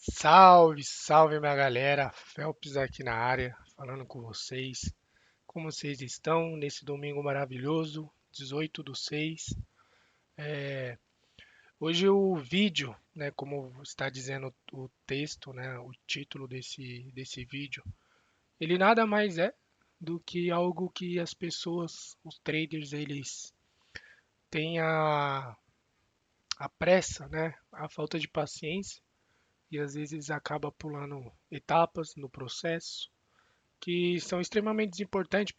Salve, salve minha galera, Phelps aqui na área, falando com vocês. Como vocês estão nesse domingo maravilhoso, 18 do 6? Hoje o vídeo, né, como está dizendo o texto, né, o título desse vídeo, ele nada mais é do que algo que as pessoas, os traders, eles têm a pressa, né, a falta de paciência e às vezes acaba pulando etapas no processo que são extremamente importantes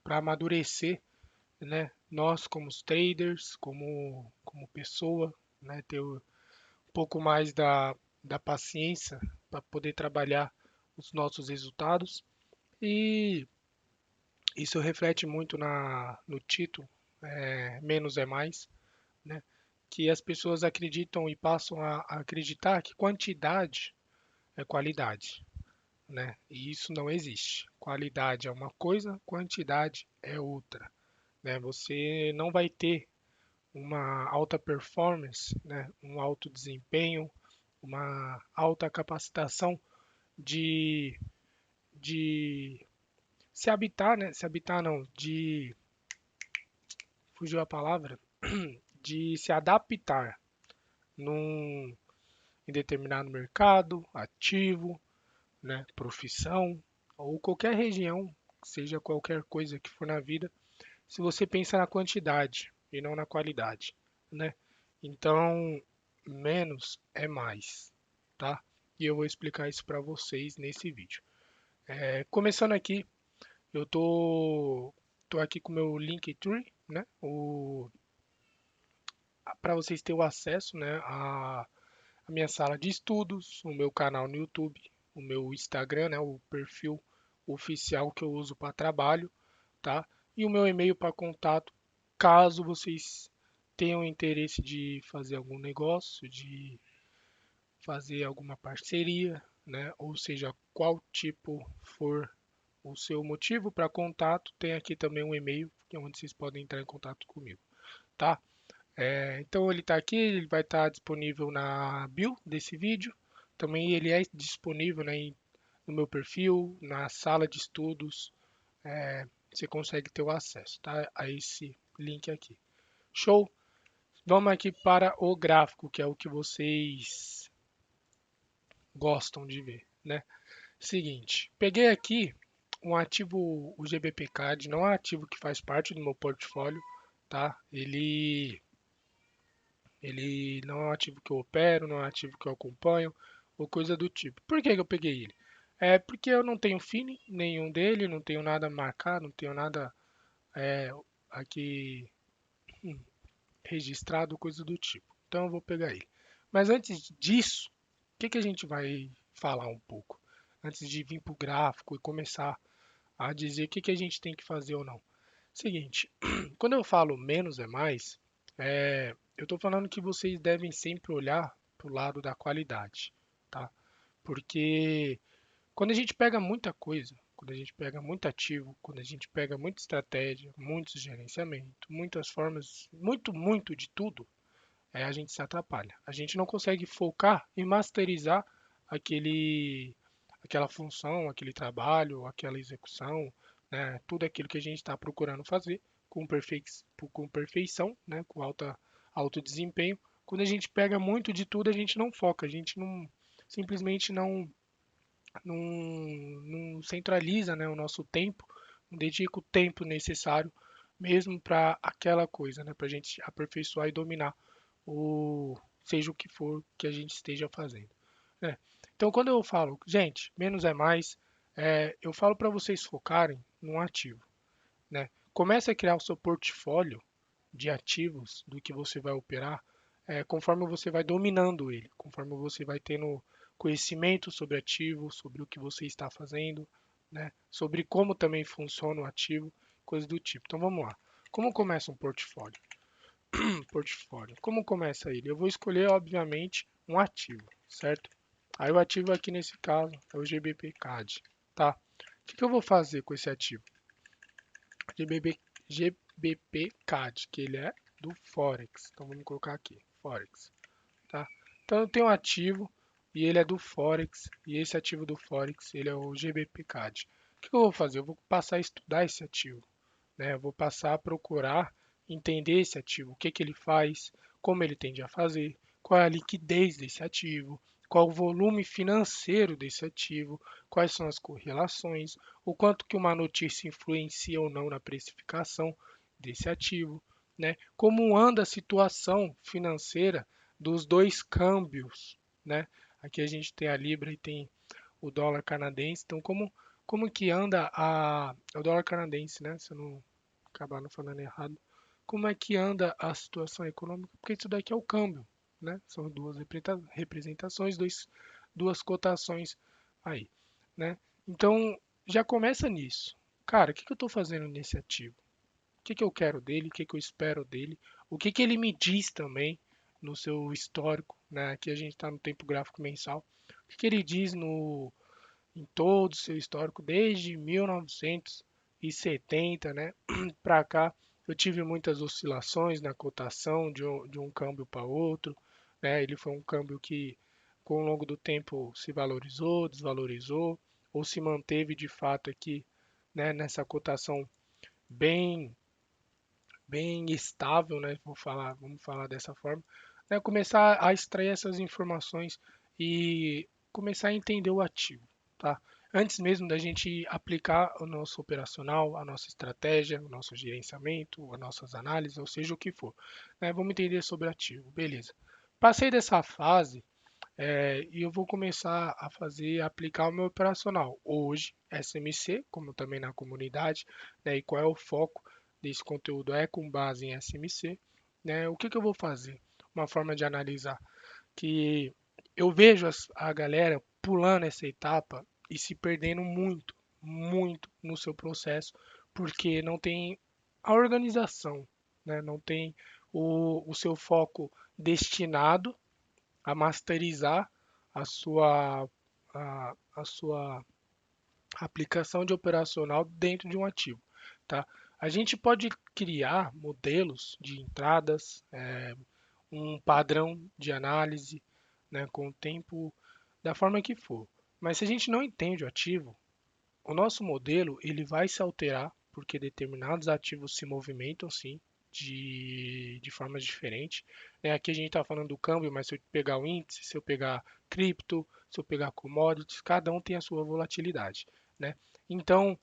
para amadurecer, né? Nós como os traders, como pessoa, né? Ter um pouco mais da paciência para poder trabalhar os nossos resultados. E isso reflete muito no título, menos é mais, né? Que as pessoas acreditam e passam a acreditar que quantidade é qualidade, né? E isso não existe. Qualidade é uma coisa, quantidade é outra, né? Você não vai ter uma alta performance, né? Um alto desempenho, uma alta capacitação de, de se habitar, né? Se habitar não, de fugiu a palavra, de se adaptar num em determinado mercado, ativo, né? Profissão ou qualquer região, seja qualquer coisa que for na vida se você pensa na quantidade e não na qualidade, né? Então, menos é mais, tá? E eu vou explicar isso para vocês nesse vídeo. Começando aqui, eu tô aqui com o meu Linktree, né? Para vocês terem o acesso, né? A minha sala de estudos, o meu canal no YouTube, o meu Instagram, né? O perfil oficial que eu uso para trabalho, tá? E o meu e-mail para contato, caso vocês tenham interesse de fazer algum negócio, de fazer alguma parceria, né? Ou seja, qual tipo for o seu motivo para contato, tem aqui também um e-mail, que é onde vocês podem entrar em contato comigo, tá? Então ele está aqui, ele vai estar disponível na bio desse vídeo. Também ele é disponível, né, no meu perfil, na sala de estudos, você consegue ter o acesso, tá? A esse link aqui. Show? Vamos aqui para o gráfico, que é o que vocês gostam de ver, né? Seguinte, peguei aqui um ativo, o GBP CAD, não é um ativo que faz parte do meu portfólio, tá? Ele não é um ativo que eu opero, não é um ativo que eu acompanho, ou coisa do tipo. Por que que eu peguei ele? É porque eu não tenho FINI nenhum dele, não tenho nada marcado, não tenho nada é, aqui registrado, coisa do tipo. Então eu vou pegar ele. Mas antes disso, o que que a gente vai falar um pouco? Antes de vir para o gráfico e começar a dizer o que que a gente tem que fazer ou não. Seguinte, quando eu falo menos é mais, eu estou falando que vocês devem sempre olhar para o lado da qualidade, tá? Porque quando a gente pega muita coisa, quando a gente pega muito ativo, quando a gente pega muita estratégia, muito gerenciamento, muitas formas, muito de tudo, a gente se atrapalha. A gente não consegue focar e masterizar aquele, aquela função, aquele trabalho, aquela execução, né? Tudo aquilo que a gente está procurando fazer com perfeição, né? Com alto desempenho. Quando a gente pega muito de tudo, a gente não foca, a gente não simplesmente não centraliza, né, o nosso tempo, não dedica o tempo necessário mesmo para aquela coisa, né, para a gente aperfeiçoar e dominar seja o que for que a gente esteja fazendo, né? Então, quando eu falo, gente, menos é mais, eu falo para vocês focarem num ativo, né? Comece a criar o seu portfólio de ativos do que você vai operar, conforme você vai dominando ele, conforme você vai tendo conhecimento sobre ativo, sobre o que você está fazendo, né? Sobre como também funciona o ativo, coisas do tipo. Então vamos lá. Como começa um portfólio? Portfólio. Como começa ele? Eu vou escolher, obviamente, um ativo, certo? Aí o ativo aqui nesse caso é o GBP CAD, tá? O que que eu vou fazer com esse ativo? GBP CAD, que ele é do Forex. Então vamos colocar aqui, Forex, tá? Então eu tenho um ativo e ele é do Forex, e esse ativo do Forex, ele é o GBPCAD. O que eu vou fazer? Eu vou passar a estudar esse ativo, né? Eu vou passar a procurar entender esse ativo, o que que ele faz, como ele tende a fazer, qual é a liquidez desse ativo, qual o volume financeiro desse ativo, quais são as correlações, o quanto que uma notícia influencia ou não na precificação desse ativo, né? Como anda a situação financeira dos dois câmbios, né? Aqui a gente tem a libra e tem o dólar canadense. Então, como que anda o dólar canadense, né? Se eu não acabar não falando errado. Como é que anda a situação econômica? Porque isso daqui é o câmbio, né? São duas representações, duas cotações aí, né? Então, já começa nisso. Cara, o que que eu estou fazendo nesse ativo? O que que eu quero dele? O que que eu espero dele? O que que ele me diz também no seu histórico, né? Aqui a gente está no tempo gráfico mensal. O que que ele diz em todo o seu histórico, desde 1970, né, para cá, eu tive muitas oscilações na cotação de um câmbio para outro, né? Ele foi um câmbio que, com o longo do tempo, se valorizou, desvalorizou, ou se manteve de fato aqui, né, nessa cotação bem bem estável, né? Vamos falar dessa forma, né? Começar a extrair essas informações e começar a entender o ativo, tá? Antes mesmo da gente aplicar o nosso operacional, a nossa estratégia, o nosso gerenciamento, as nossas análises, ou seja o que for, né? Vamos entender sobre ativo, beleza? Passei dessa fase, e eu vou começar a aplicar o meu operacional. Hoje, SMC, como também na comunidade, né, e qual é o foco desse conteúdo é com base em SMC. Né, o que, que eu vou fazer? Uma forma de analisar que eu vejo a galera pulando essa etapa e se perdendo muito, muito no seu processo, porque não tem a organização, né, não tem o seu foco destinado a masterizar a sua, a sua aplicação de operacional dentro de um ativo, tá? A gente pode criar modelos de entradas, um padrão de análise, né, com o tempo, da forma que for. Mas se a gente não entende o ativo, o nosso modelo ele vai se alterar porque determinados ativos se movimentam sim de forma diferente. Né? Aqui a gente está falando do câmbio, mas se eu pegar o índice, se eu pegar cripto, se eu pegar commodities, cada um tem a sua volatilidade. Né? Então,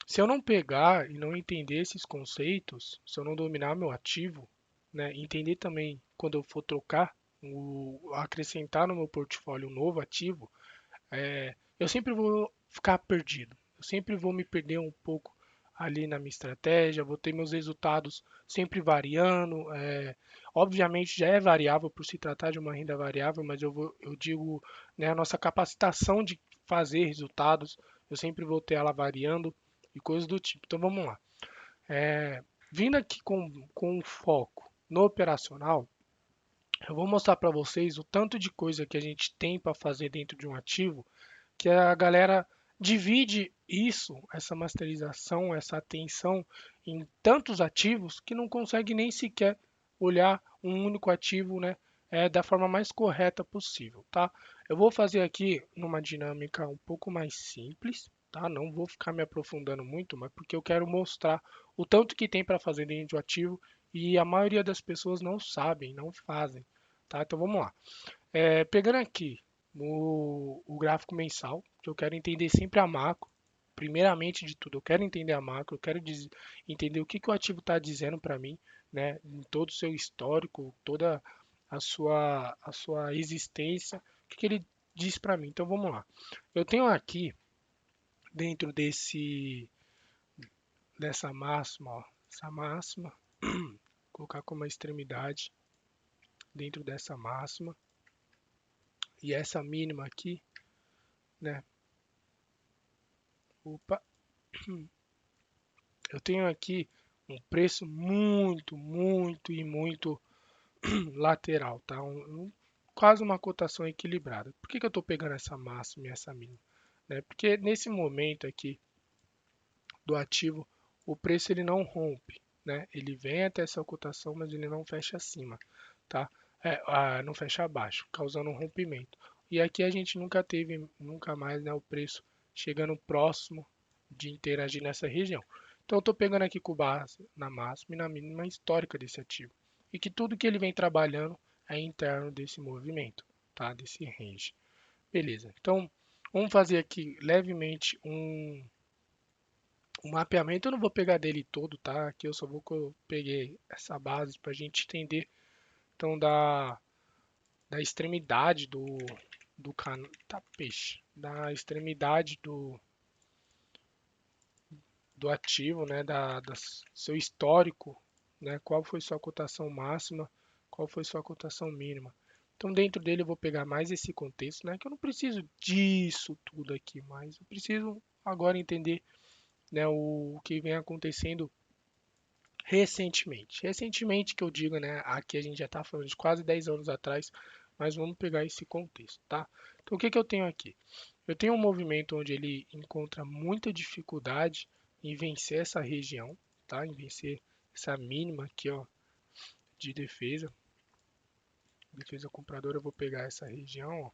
se eu não pegar e não entender esses conceitos, se eu não dominar meu ativo, né, entender também quando eu for trocar, acrescentar no meu portfólio um novo ativo, eu sempre vou ficar perdido. Eu sempre vou me perder um pouco ali na minha estratégia, vou ter meus resultados sempre variando. Obviamente já é variável por se tratar de uma renda variável, mas eu digo, né, a nossa capacitação de fazer resultados, eu sempre vou ter ela variando e coisas do tipo. Então vamos lá. Vindo aqui com foco no operacional, eu vou mostrar para vocês o tanto de coisa que a gente tem para fazer dentro de um ativo que a galera divide isso, essa masterização, essa atenção em tantos ativos que não consegue nem sequer olhar um único ativo, né, da forma mais correta possível, tá? Eu vou fazer aqui numa dinâmica um pouco mais simples, tá? Não vou ficar me aprofundando muito, mas porque eu quero mostrar o tanto que tem para fazer dentro de um ativo e a maioria das pessoas não sabem, não fazem, tá? Então vamos lá. Pegando aqui o gráfico mensal, que eu quero entender sempre a macro. Primeiramente de tudo, eu quero entender a macro, eu quero entender o que, que o ativo está dizendo para mim, né, em todo o seu histórico, toda a sua existência, o que, que ele diz para mim. Então vamos lá. Eu tenho aqui, dentro dessa máxima, ó, essa máxima, colocar como uma extremidade dentro dessa máxima, e essa mínima aqui, né? Opa, eu tenho aqui um preço muito, muito e muito lateral, tá? Quase uma cotação equilibrada. Por que, que eu estou pegando essa máxima e essa mínima? Né? Porque nesse momento aqui do ativo, o preço ele não rompe, né? Ele vem até essa cotação, mas ele não fecha acima, tá? não fecha abaixo, causando um rompimento. E aqui a gente nunca teve, nunca mais, né, o preço chegando próximo de interagir nessa região. Então eu estou pegando aqui com base na máxima e na mínima histórica desse ativo. E que tudo que ele vem trabalhando é interno desse movimento, tá? Desse range. Beleza. Então vamos fazer aqui levemente um mapeamento. Eu não vou pegar dele todo, tá? Aqui eu só vou peguei essa base para a gente entender então da extremidade do canal, tá, peixe, da extremidade do ativo, né, seu histórico, né, qual foi sua cotação máxima, qual foi sua cotação mínima. Então, dentro dele, eu vou pegar mais esse contexto, né, que eu não preciso disso tudo aqui, mas eu preciso agora entender, né, o que vem acontecendo recentemente. Recentemente que eu digo, né, aqui a gente já está falando de quase 10 anos atrás, mas vamos pegar esse contexto, tá? Então, o que que eu tenho aqui? Eu tenho um movimento onde ele encontra muita dificuldade em vencer essa região, tá? Em vencer essa mínima aqui, ó, de defesa. Defesa compradora, eu vou pegar essa região, ó,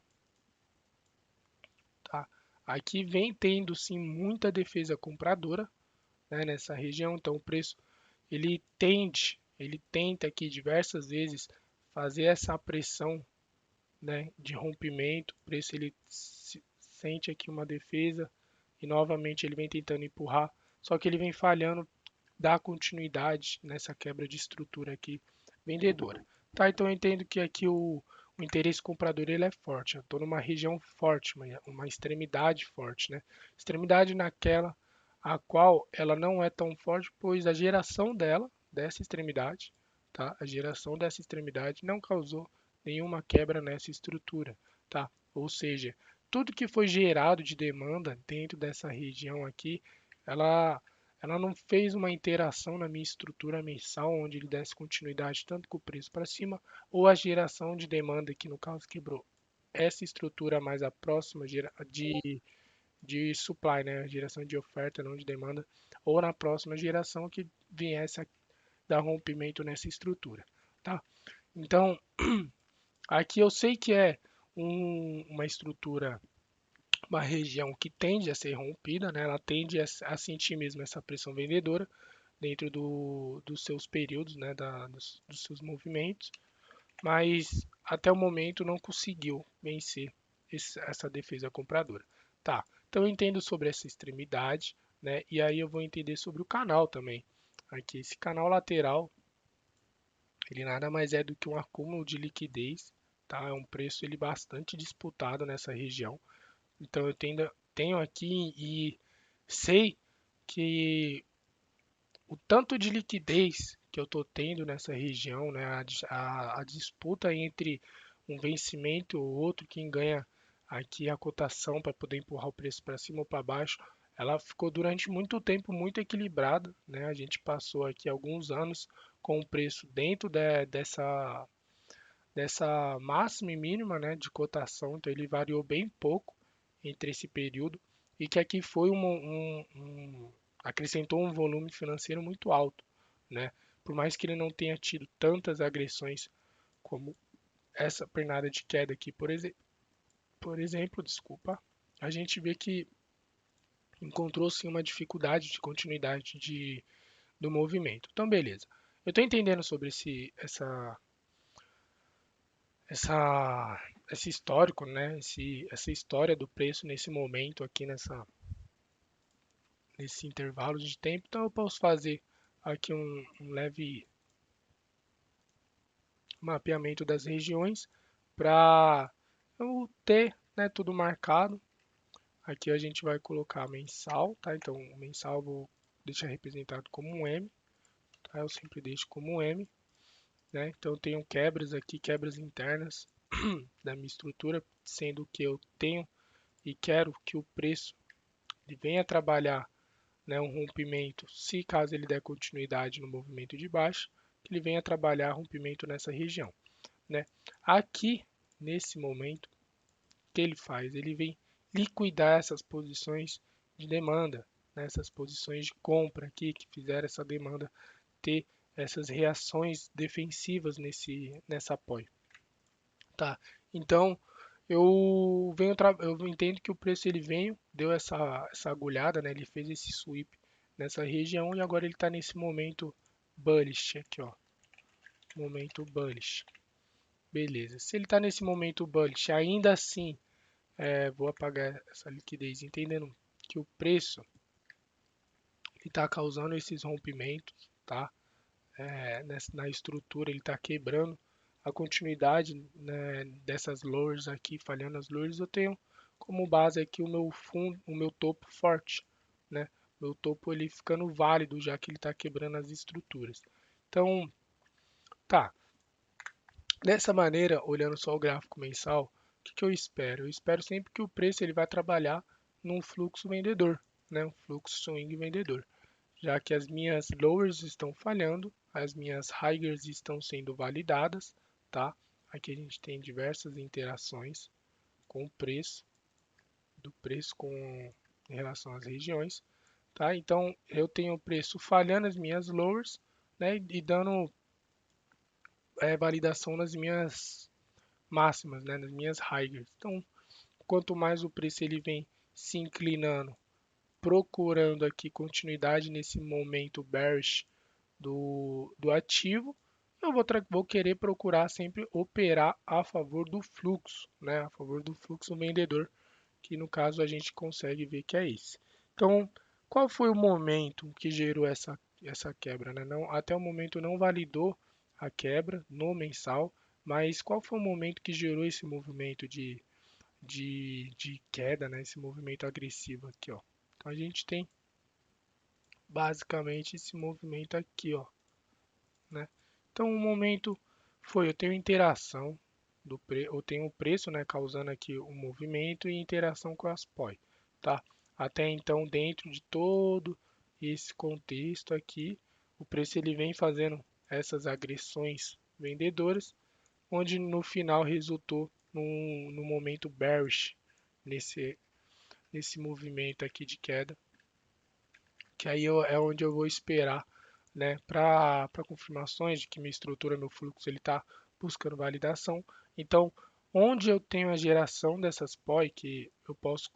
tá? Aqui vem tendo sim muita defesa compradora, né, nessa região, então o preço ele tenta aqui diversas vezes fazer essa pressão, né, de rompimento, o preço ele sente aqui uma defesa e novamente ele vem tentando empurrar, só que ele vem falhando, dar continuidade nessa quebra de estrutura aqui vendedora. Tá, então eu entendo que aqui o interesse comprador ele é forte. Eu estou numa região forte, uma extremidade forte, né? Extremidade naquela a qual ela não é tão forte, pois a geração dela, dessa extremidade, tá? A geração dessa extremidade não causou nenhuma quebra nessa estrutura, tá? Ou seja, tudo que foi gerado de demanda dentro dessa região aqui, ela ela não fez uma interação na minha estrutura mensal onde ele desse continuidade tanto com o preço para cima ou a geração de demanda que no caso quebrou essa estrutura mais a próxima de supply, né? Geração de oferta, não de demanda, ou na próxima geração que viesse a dar rompimento nessa estrutura, tá? Então, aqui eu sei que é uma estrutura, uma região que tende a ser rompida, né? Ela tende a sentir mesmo essa pressão vendedora dentro dos seus períodos, né? Dos seus movimentos, mas até o momento não conseguiu vencer essa defesa compradora. Tá, então eu entendo sobre essa extremidade, né? E aí eu vou entender sobre o canal também. Aqui, esse canal lateral, ele nada mais é do que um acúmulo de liquidez, tá? É um preço ele bastante disputado nessa região. Então eu tenho aqui e sei que o tanto de liquidez que eu estou tendo nessa região, né, a disputa entre um vencimento ou outro, quem ganha aqui a cotação para poder empurrar o preço para cima ou para baixo, ela ficou durante muito tempo muito equilibrada, né? A gente passou aqui alguns anos com o preço dentro dessa máxima e mínima, né, de cotação, então ele variou bem pouco entre esse período e que aqui foi acrescentou um volume financeiro muito alto, né? Por mais que ele não tenha tido tantas agressões como essa pernada de queda aqui, por exemplo, desculpa, a gente vê que encontrou sim uma dificuldade de continuidade do movimento. Então, beleza. Eu estou entendendo sobre essa, esse histórico, né? Essa história do preço nesse momento aqui nesse intervalo de tempo. Então eu posso fazer aqui um leve mapeamento das regiões para eu ter, né, tudo marcado. Aqui a gente vai colocar mensal, tá? Então o mensal eu vou deixar representado como um M, tá? Eu sempre deixo como um M, né? Então eu tenho quebras aqui, quebras internas da minha estrutura, sendo que eu tenho e quero que o preço ele venha trabalhar, né, um rompimento, se caso ele der continuidade no movimento de baixo, que ele venha trabalhar rompimento nessa região, né? Aqui, nesse momento, o que ele faz? Ele vem liquidar essas posições de demanda, né, essas posições de compra aqui que fizeram essa demanda ter essas reações defensivas nessa apoio. Tá. Então, eu entendo que o preço ele veio, deu essa agulhada, né? Ele fez esse sweep nessa região e agora ele está nesse momento bullish aqui, ó. Momento bullish. Beleza. Se ele está nesse momento bullish, ainda assim, vou apagar essa liquidez, entendendo que o preço está causando esses rompimentos, tá? Na estrutura ele está quebrando a continuidade, né, dessas lowers aqui, falhando as lowers, eu tenho como base aqui o meu fundo, o meu topo forte, né? Meu topo ele ficando válido já que ele está quebrando as estruturas. Então, tá. Dessa maneira, olhando só o gráfico mensal, o que eu espero? Eu espero sempre que o preço ele vai trabalhar num fluxo vendedor, né? Um fluxo swing vendedor, já que as minhas lowers estão falhando, as minhas highers estão sendo validadas, tá? Aqui a gente tem diversas interações com o preço, do preço em relação às regiões, tá? Então eu tenho o preço falhando as minhas lowers, né? E dando validação nas minhas máximas, né? Nas minhas highers. Então quanto mais o preço ele vem se inclinando, procurando aqui continuidade nesse momento bearish do ativo, eu vou querer procurar sempre operar a favor do fluxo, né? A favor do fluxo vendedor, que no caso a gente consegue ver que é esse. Então, qual foi o momento que gerou essa quebra, né? Não, até o momento não validou a quebra no mensal, mas qual foi o momento que gerou esse movimento de queda, né? Esse movimento agressivo aqui, ó. Então a gente tem basicamente esse movimento aqui, ó, né? Então o momento foi, eu tenho interação eu tenho o preço, né, causando aqui o movimento e interação com as POI, tá? Até então, dentro de todo esse contexto aqui, o preço ele vem fazendo essas agressões vendedoras, onde no final resultou no momento bearish, nesse, nesse movimento aqui de queda, que aí é onde eu vou esperar, né, para confirmações de que minha estrutura, meu fluxo, ele está buscando validação. Então, onde eu tenho a geração dessas POI, que eu posso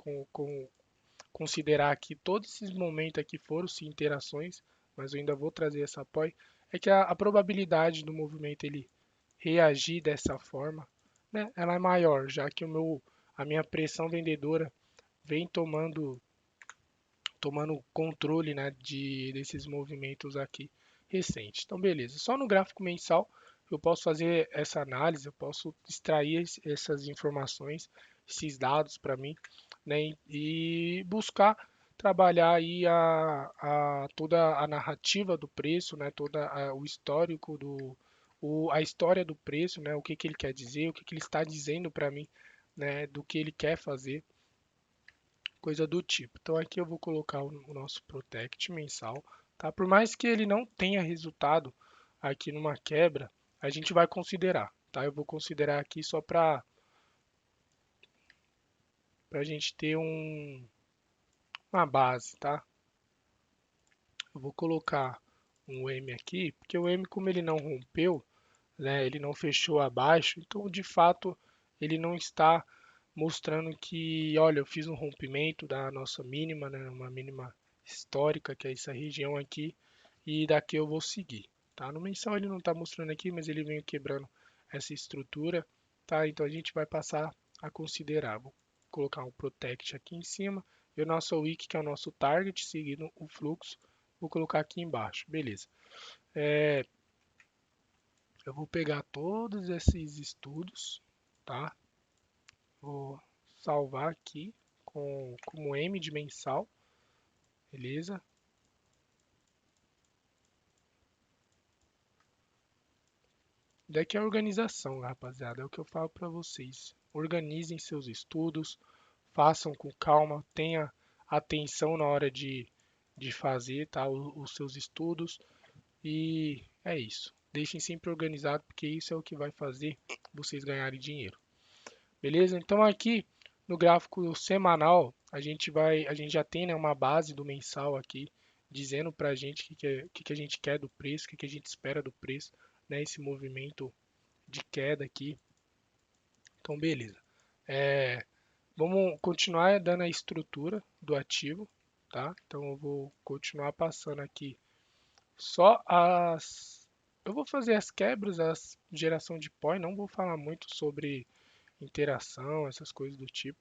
considerar que todos esses momentos aqui foram sim interações, mas eu ainda vou trazer essa POI, é que a probabilidade do movimento ele reagir dessa forma, né, ela é maior, já que a minha pressão vendedora vem tomando controle, né, desses movimentos aqui recentes. Então, beleza. Só no gráfico mensal eu posso fazer essa análise, eu posso extrair essas informações, esses dados para mim, né, e buscar trabalhar aí toda a narrativa do preço, né, o histórico a história do preço, né, o que ele quer dizer, o que ele está dizendo para mim, né, do que ele quer fazer, coisa do tipo. Então aqui eu vou colocar o nosso Protect mensal, tá? Por mais que ele não tenha resultado aqui numa quebra, a gente vai considerar, tá? Eu vou considerar aqui só para a gente ter uma base, tá? Eu vou colocar um M aqui, porque o M como ele não rompeu, né? Ele não fechou abaixo, então de fato ele não está mostrando que, olha, eu fiz um rompimento da nossa mínima, né, uma mínima histórica, que é essa região aqui, e daqui eu vou seguir, tá? No mensal ele não está mostrando aqui, mas ele vem quebrando essa estrutura, tá? Então a gente vai passar a considerar. Vou colocar um Protect aqui em cima, e o nosso Wick, que é o nosso target, seguindo o fluxo, vou colocar aqui embaixo, beleza. Eu vou pegar todos esses estudos, tá? Vou salvar aqui como M de mensal, beleza? Daqui é a organização, rapaziada, é o que eu falo para vocês. Organizem seus estudos, façam com calma, tenha atenção na hora de fazer, tá? Os seus estudos e é isso. Deixem sempre organizado, porque isso é o que vai fazer vocês ganharem dinheiro. Beleza? Então aqui no gráfico semanal, a gente já tem, né, uma base do mensal aqui, dizendo para a gente que a gente quer do preço, o que a gente espera do preço, né, esse movimento de queda aqui, Então, beleza. Vamos continuar dando a estrutura do ativo, tá? Então, eu vou continuar passando aqui só as... Eu vou fazer as quebras, a geração de pó, e não vou falar muito sobre interação, essas coisas do tipo,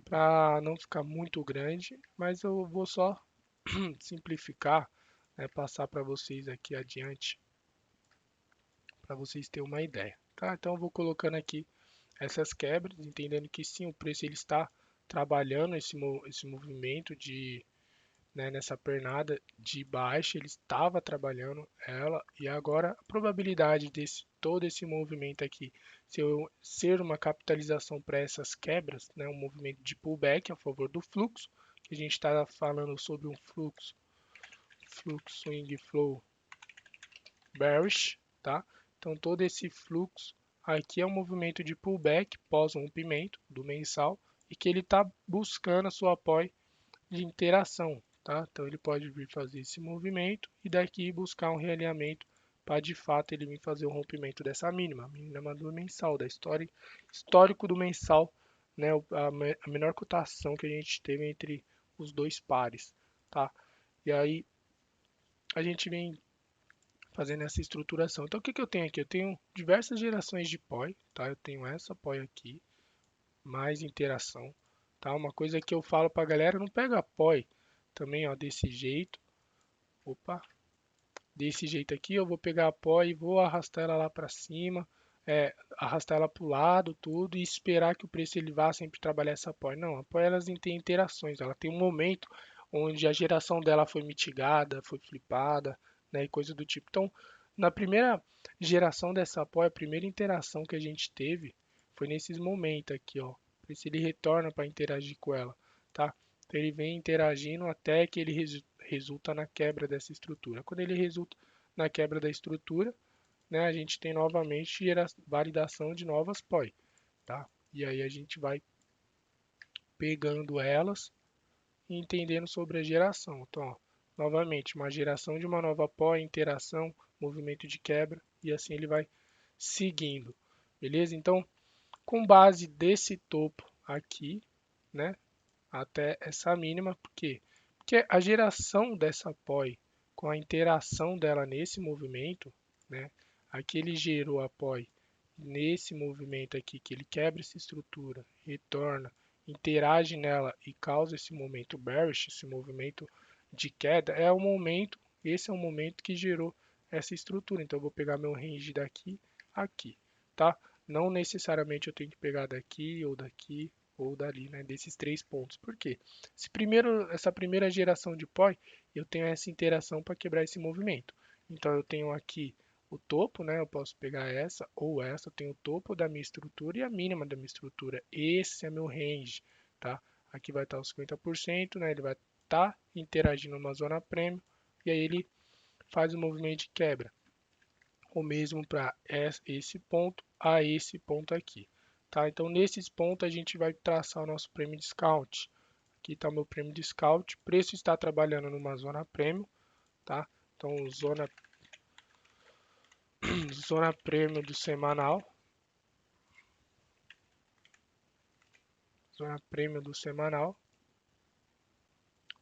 para não ficar muito grande, mas eu vou só simplificar, né, passar para vocês aqui adiante, para vocês terem uma ideia, tá? Então eu vou colocando aqui essas quebras, entendendo que sim, o preço ele está trabalhando esse movimento de, né, nessa pernada de baixa, ele estava trabalhando ela, e agora a probabilidade desse todo esse movimento aqui ser uma capitalização para essas quebras, né, um movimento de pullback a favor do fluxo, que a gente está falando sobre um fluxo swing flow bearish, tá? Então todo esse fluxo aqui é um movimento de pullback pós-rompimento do mensal e que ele está buscando a sua apoio de interação, tá? Então ele pode vir fazer esse movimento e daqui buscar um realinhamento para de fato ele vir fazer o rompimento dessa mínima, a mínima do mensal, da história histórico do mensal, né? A menor cotação que a gente teve entre os dois pares, tá? E aí a gente vem fazendo essa estruturação. Então, o que, que eu tenho aqui? Eu tenho diversas gerações de POI, tá? Eu tenho essa POI aqui, mais interação, tá? Uma coisa que eu falo para a galera, não pega a POI também, ó, desse jeito. Opa, desse jeito aqui, eu vou pegar a POI e vou arrastar ela lá para cima, arrastar ela para o lado, tudo, e esperar que o preço ele vá sempre trabalhar essa POI. Não, a POI elas têm interações, ela tem um momento onde a geração dela foi mitigada, foi flipada, né, e coisa do tipo. Então, na primeira geração dessa POI, a primeira interação que a gente teve foi nesses momentos aqui, ó. Por isso ele retorna para interagir com ela, tá? Então ele vem interagindo até que ele resulta na quebra dessa estrutura. Quando ele resulta na quebra da estrutura, né, a gente tem novamente validação de novas POI, tá? E aí a gente vai pegando elas e entendendo sobre a geração. Então, ó, novamente, uma geração de uma nova POI, interação, movimento de quebra, e assim ele vai seguindo, beleza? Então, com base desse topo aqui, né, até essa mínima, por quê? Porque a geração dessa POI com a interação dela nesse movimento, né, aqui ele gerou a POI nesse movimento aqui, que ele quebra essa estrutura, retorna, interage nela e causa esse momento bearish, esse movimento de queda, esse é o momento que gerou essa estrutura. Então eu vou pegar meu range daqui, aqui, tá? Não necessariamente eu tenho que pegar daqui ou dali, né, desses três pontos. Por quê? Essa primeira geração de POI, eu tenho essa interação para quebrar esse movimento. Então eu tenho aqui o topo, né? Eu posso pegar essa ou essa, eu tenho o topo da minha estrutura e a mínima da minha estrutura. Esse é meu range, tá? Aqui vai estar os 50%, né? Ele vai estar interagindo numa zona premium e aí ele faz o movimento de quebra. O mesmo para esse ponto a esse ponto aqui, tá? Então nesses pontos a gente vai traçar o nosso prêmio discount. Aqui está o meu prêmio discount. O preço está trabalhando numa zona premium, tá? Então zona premium do semanal. Zona premium do semanal.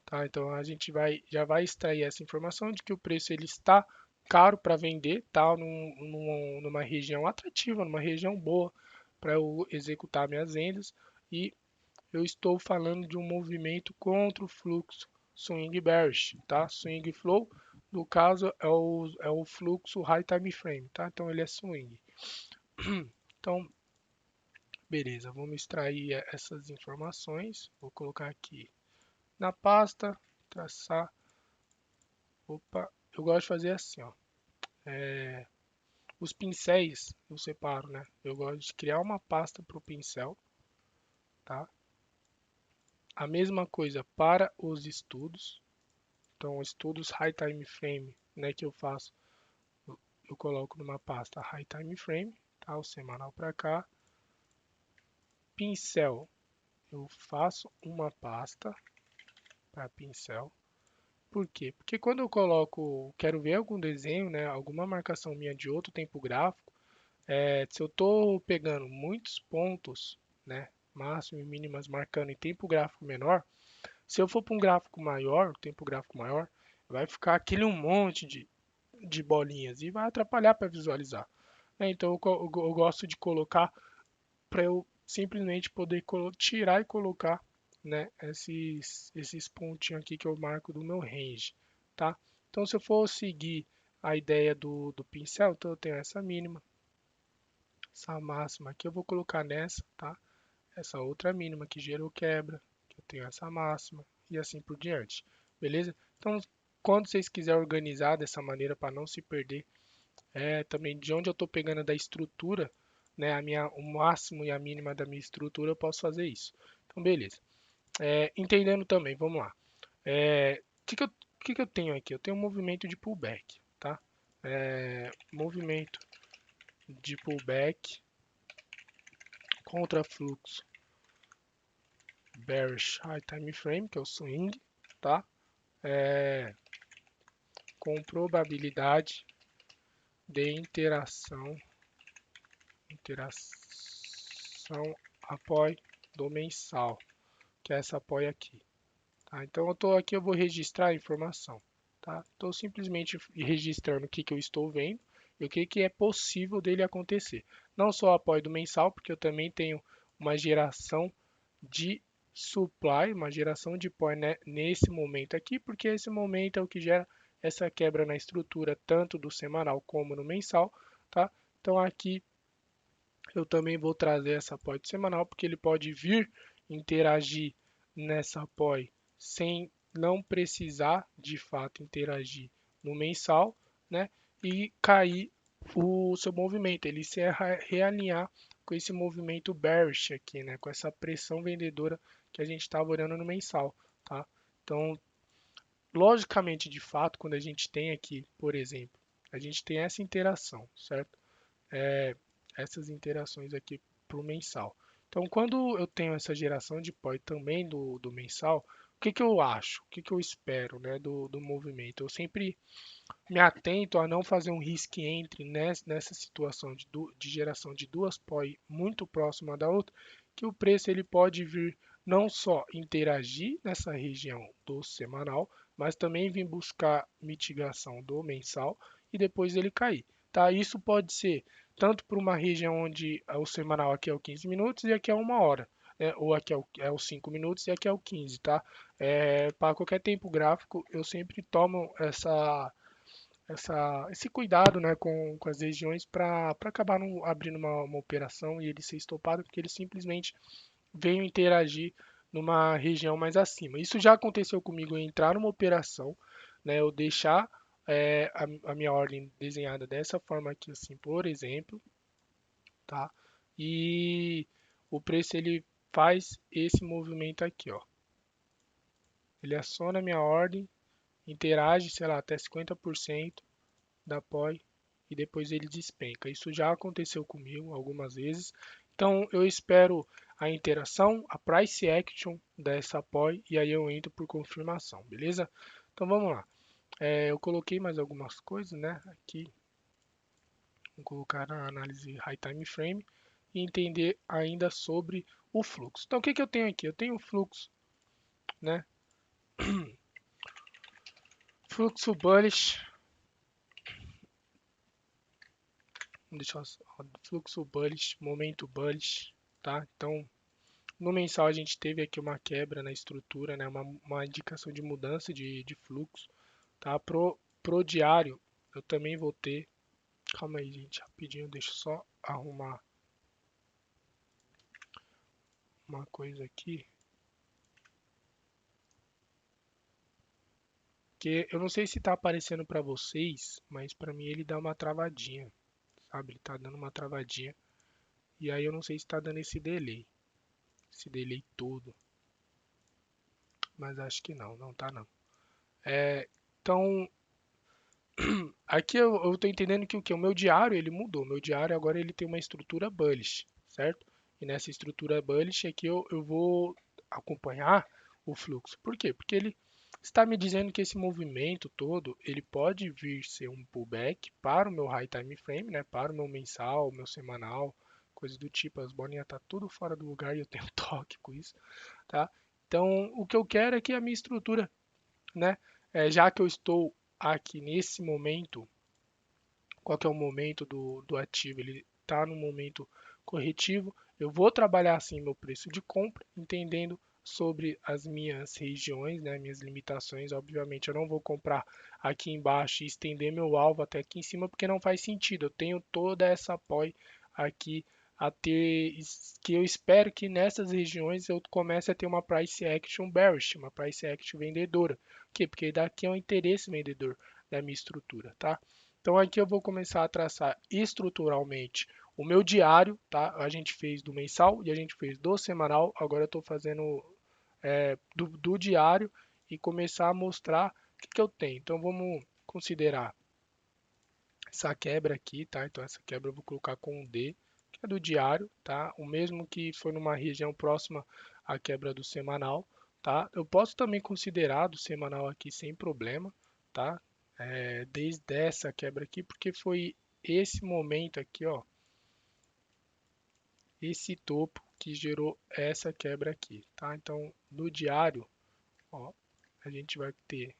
Tá? Então a gente já vai extrair essa informação de que o preço ele está caro para vender, tá? Numa região atrativa, numa região boa para eu executar minhas vendas e eu estou falando de um movimento contra o fluxo swing bearish, tá? Swing flow, no caso é o fluxo high time frame, tá? Então ele é swing. Então, beleza, vamos extrair essas informações. Vou colocar aqui na pasta, traçar. Opa, eu gosto de fazer assim, ó. Os pincéis eu separo, né? Eu gosto de criar uma pasta para o pincel, tá? A mesma coisa para os estudos. Então, estudos High Time Frame, né, que eu faço, eu coloco numa pasta High Time Frame, tá? O semanal para cá. Pincel, eu faço uma pasta para pincel. Por quê? Porque quando eu coloco, quero ver algum desenho, né, alguma marcação minha de outro tempo gráfico, Se eu estou pegando muitos pontos, né, máximo e mínimas marcando em tempo gráfico menor, se eu for para um gráfico maior, tempo gráfico maior, vai ficar aquele um monte de bolinhas e vai atrapalhar para visualizar. Então eu gosto de colocar para eu simplesmente poder tirar e colocar, né, esses pontinhos aqui que eu marco do meu range, tá? Então se eu for seguir a ideia do pincel, então eu tenho essa mínima, essa máxima aqui eu vou colocar nessa, tá? Essa outra mínima que gerou quebra, que eu tenho essa máxima e assim por diante, beleza? Então quando vocês quiserem organizar dessa maneira para não se perder, também de onde eu estou pegando da estrutura, né, o máximo e a mínima da minha estrutura, eu posso fazer isso. Então, beleza. Entendendo também, vamos lá. O que eu tenho aqui? Eu tenho um movimento de pullback, tá? Movimento de pullback contra fluxo bearish high time frame, que é o swing, tá? É, com probabilidade de interação apoio do mensal, que é essa apoio aqui. Tá? Então eu estou aqui, eu vou registrar a informação. Tá? Estou simplesmente registrando o que eu estou vendo e o que é possível dele acontecer. Não só o apoio do mensal, porque eu também tenho uma geração de supply, uma geração de apoio, né, nesse momento aqui, porque esse momento é o que gera essa quebra na estrutura, tanto do semanal como no mensal. Tá? Então aqui eu também vou trazer essa POI semanal, porque ele pode vir interagir nessa POI sem não precisar de fato interagir no mensal, né? E cair o seu movimento, ele se realinhar com esse movimento bearish aqui, né? Com essa pressão vendedora que a gente estava olhando no mensal, tá? Então, logicamente, de fato, quando a gente tem aqui, por exemplo, a gente tem essa interação, certo? Essas interações aqui para o mensal. Então, quando eu tenho essa geração de POI também do mensal, o que eu acho? O que eu espero, né, do movimento? Eu sempre me atento a não fazer um risk entry nessa situação de geração de duas POI muito próxima da outra, que o preço ele pode vir não só interagir nessa região do semanal, mas também vir buscar mitigação do mensal e depois ele cair. Tá? Isso pode ser tanto para uma região onde o semanal aqui é o 15 minutos e aqui é uma hora, né? Ou aqui é o 5 minutos e aqui é o 15, tá? Para qualquer tempo gráfico, eu sempre tomo esse cuidado, né, com as regiões para acabar não abrindo uma operação e ele ser estopado, porque ele simplesmente veio interagir numa região mais acima. Isso já aconteceu comigo em entrar numa operação, né, eu deixar a minha ordem desenhada dessa forma aqui, assim, por exemplo, tá? E o preço ele faz esse movimento aqui, ó. Ele aciona a minha ordem, interage, sei lá, até 50% da POI e depois ele despenca. Isso já aconteceu comigo algumas vezes. Então eu espero a interação, a price action dessa POI e aí eu entro por confirmação, beleza? Então vamos lá. Eu coloquei mais algumas coisas, né? Aqui, vou colocar a análise high time frame e entender ainda sobre o fluxo. Então o que eu tenho aqui? Eu tenho o fluxo, né? Fluxo bullish, deixa eu, fluxo bullish, momento bullish, tá? Então no mensal a gente teve aqui uma quebra na estrutura, né? Uma indicação de mudança de fluxo, tá? Pro diário eu também vou ter, calma aí gente, rapidinho, deixa eu só arrumar uma coisa aqui, que eu não sei se tá aparecendo para vocês, mas para mim ele dá uma travadinha, sabe? Ele tá dando uma travadinha e aí eu não sei se tá dando esse delay todo, mas acho que não, não tá não. Então aqui eu tô entendendo que o que? O meu diário ele mudou. Meu diário agora ele tem uma estrutura bullish, certo? E nessa estrutura bullish aqui eu vou acompanhar o fluxo. Por quê? Porque ele está me dizendo que esse movimento todo, ele pode vir ser um pullback para o meu high time frame, né, para o meu mensal, meu semanal, coisas do tipo, as bolinhas tá tudo fora do lugar e eu tenho toque com isso, tá? Então, o que eu quero é que a minha estrutura, né, já que eu estou aqui nesse momento, qual que é o momento do ativo? Ele está no momento corretivo. Eu vou trabalhar assim meu preço de compra, entendendo sobre as minhas regiões, né, minhas limitações. Obviamente, eu não vou comprar aqui embaixo e estender meu alvo até aqui em cima, porque não faz sentido. Eu tenho toda essa apoio aqui a ter, que eu espero que nessas regiões eu comece a ter uma price action bearish, uma price action vendedora. Por quê? Porque daqui é o interesse vendedor da minha estrutura, tá? Então aqui eu vou começar a traçar estruturalmente o meu diário, tá? A gente fez do mensal e a gente fez do semanal. Agora eu estou fazendo do diário e começar a mostrar o que eu tenho. Então vamos considerar essa quebra aqui, tá? Então essa quebra eu vou colocar com um D, que é do diário, tá? O mesmo que foi numa região próxima à quebra do semanal, tá? Eu posso também considerar do semanal aqui sem problema, tá? Desde essa quebra aqui, porque foi esse momento aqui, ó, esse topo que gerou essa quebra aqui, tá? Então no diário, ó, a gente vai ter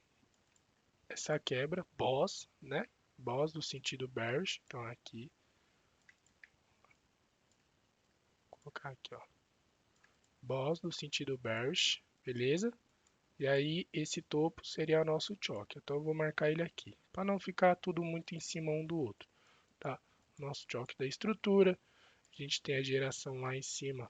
essa quebra, boss, né? Boss do sentido bearish, então aqui, vou colocar aqui, ó. Boss no sentido bearish, beleza? E aí esse topo seria nosso choque. Então eu vou marcar ele aqui, para não ficar tudo muito em cima um do outro, tá? Nosso choque da estrutura, a gente tem a geração lá em cima.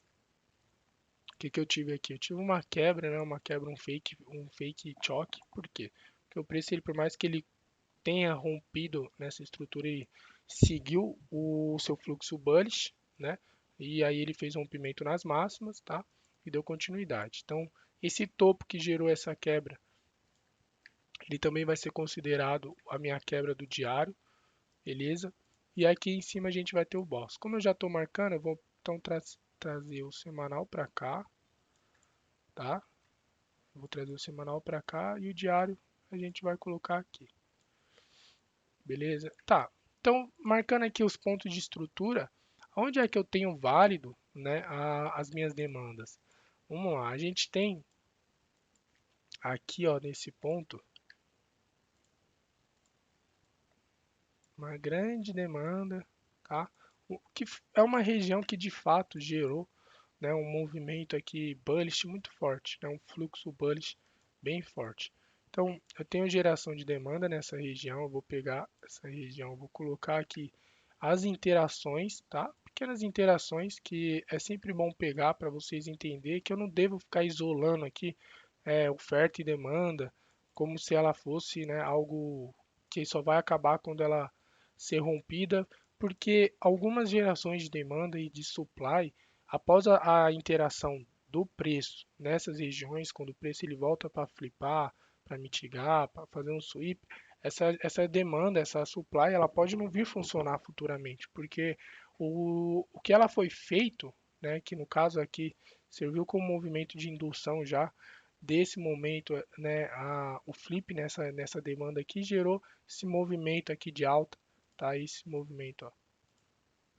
O que que eu tive aqui? Eu tive uma quebra, né? Uma quebra, um fake choque. Por quê? Porque o preço, ele, por mais que ele tenha rompido nessa estrutura, ele seguiu o seu fluxo bullish, né? E aí ele fez um rompimento nas máximas, tá? E deu continuidade. Então, esse topo que gerou essa quebra, ele também vai ser considerado a minha quebra do diário, beleza? E aqui em cima a gente vai ter o boss. Como eu já estou marcando, eu vou então trazer o semanal para cá, tá? Eu vou trazer o semanal para cá e o diário a gente vai colocar aqui. Beleza? Tá. Então, marcando aqui os pontos de estrutura, onde é que eu tenho válido, né, as minhas demandas? Vamos lá, a gente tem aqui, ó, nesse ponto, uma grande demanda, tá? O que é uma região que de fato gerou, né, um movimento aqui bullish muito forte, né, um fluxo bullish bem forte. Então, eu tenho geração de demanda nessa região, eu vou pegar essa região, vou colocar aqui as interações, tá? Pequenas interações que é sempre bom pegar para vocês entenderem que eu não devo ficar isolando aqui oferta e demanda como se ela fosse, né, algo que só vai acabar quando ela ser rompida, porque algumas gerações de demanda e de supply, após a interação do preço nessas regiões, quando o preço ele volta para flipar, para mitigar, para fazer um sweep, essa demanda, essa supply, ela pode não vir funcionar futuramente, porque o que ela foi feito, né, que no caso aqui serviu como movimento de indução já desse momento, né, o flip nessa demanda aqui gerou esse movimento aqui de alta, tá? Esse movimento, ó,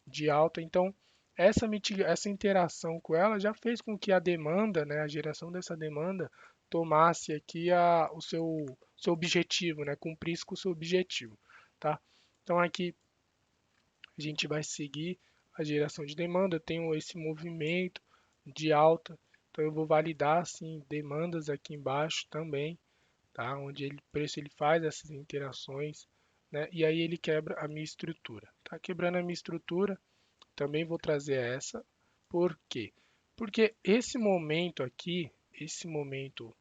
de alta. Então, essa interação com ela já fez com que a demanda, né, a geração dessa demanda tomasse aqui o seu objetivo, né, cumprisse com o seu objetivo, tá? Então aqui a gente vai seguir a geração de demanda. Eu tenho esse movimento de alta, então eu vou validar assim demandas aqui embaixo também, tá? Onde o preço ele faz essas interações, né? E aí ele quebra a minha estrutura, tá? Quebrando a minha estrutura, também vou trazer essa. Por quê? Porque esse momento aqui, esse momento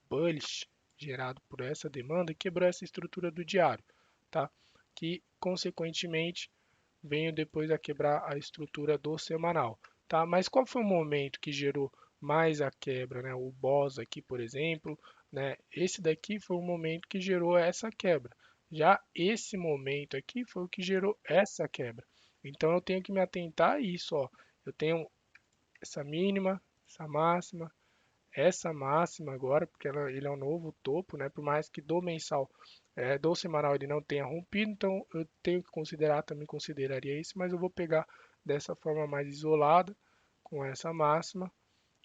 bullish gerado por essa demanda, quebrou essa estrutura do diário, tá? Que consequentemente venho depois a quebrar a estrutura do semanal, tá? Mas qual foi o momento que gerou mais a quebra, né? O boss aqui, por exemplo, né? Esse daqui foi o momento que gerou essa quebra. Já esse momento aqui foi o que gerou essa quebra. Então eu tenho que me atentar a isso, ó. Eu tenho essa mínima, essa máxima, essa máxima agora, porque ele é um novo topo, né? Por mais que do mensal, do semanal ele não tenha rompido, então eu tenho que considerar, também consideraria isso, mas eu vou pegar dessa forma mais isolada, com essa máxima,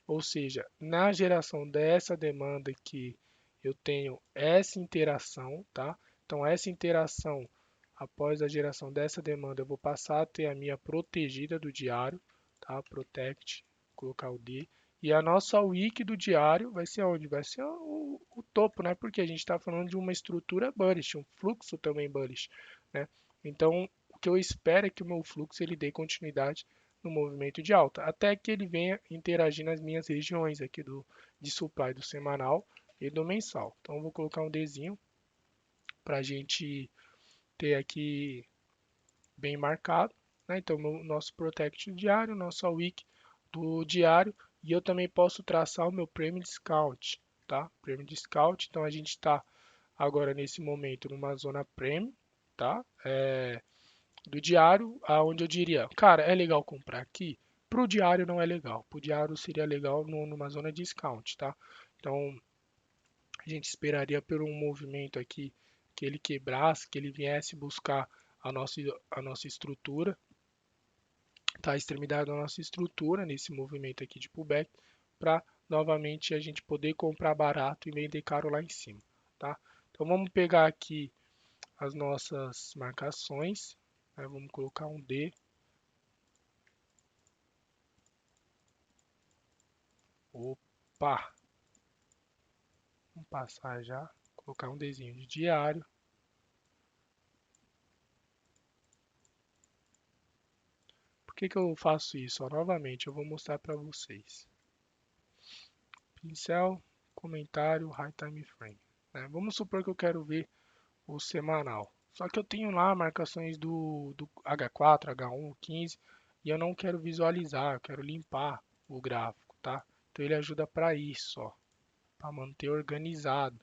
ou seja, na geração dessa demanda aqui, eu tenho essa interação, tá? Então, essa interação, após a geração dessa demanda, eu vou passar a ter a minha protegida do diário, tá? Protect, colocar o D. E a nossa wiki do diário vai ser onde? Vai ser o topo, né? Porque a gente está falando de uma estrutura bullish, um fluxo também bullish, né? Então, o que eu espero é que o meu fluxo ele dê continuidade no movimento de alta, até que ele venha interagir nas minhas regiões aqui de supply do semanal e do mensal. Então, eu vou colocar um Dzinho para a gente ter aqui bem marcado, né? Então, nosso Protect diário, nosso Wick do diário, e eu também posso traçar o meu Premium Discount, tá? Premium Discount, então a gente está agora nesse momento numa zona Premium, tá? Do diário, aonde eu diria, cara, é legal comprar aqui? Para o diário não é legal. Para o diário seria legal numa zona discount, tá? Então a gente esperaria por um movimento aqui que ele quebrasse, que ele viesse buscar a nossa estrutura, tá? A extremidade da nossa estrutura nesse movimento aqui de pullback, para novamente a gente poder comprar barato e vender caro lá em cima, tá? Então vamos pegar aqui as nossas marcações, né? Vamos colocar um D. Opa! Vamos passar já, colocar um desenho de diário. Por que que eu faço isso? Ó, novamente, eu vou mostrar para vocês. Pincel, comentário, high time frame, né? Vamos supor que eu quero ver o semanal. Só que eu tenho lá marcações do H4, H1, 15 e eu não quero visualizar, eu quero limpar o gráfico, tá? Então ele ajuda para isso, ó, para manter organizado,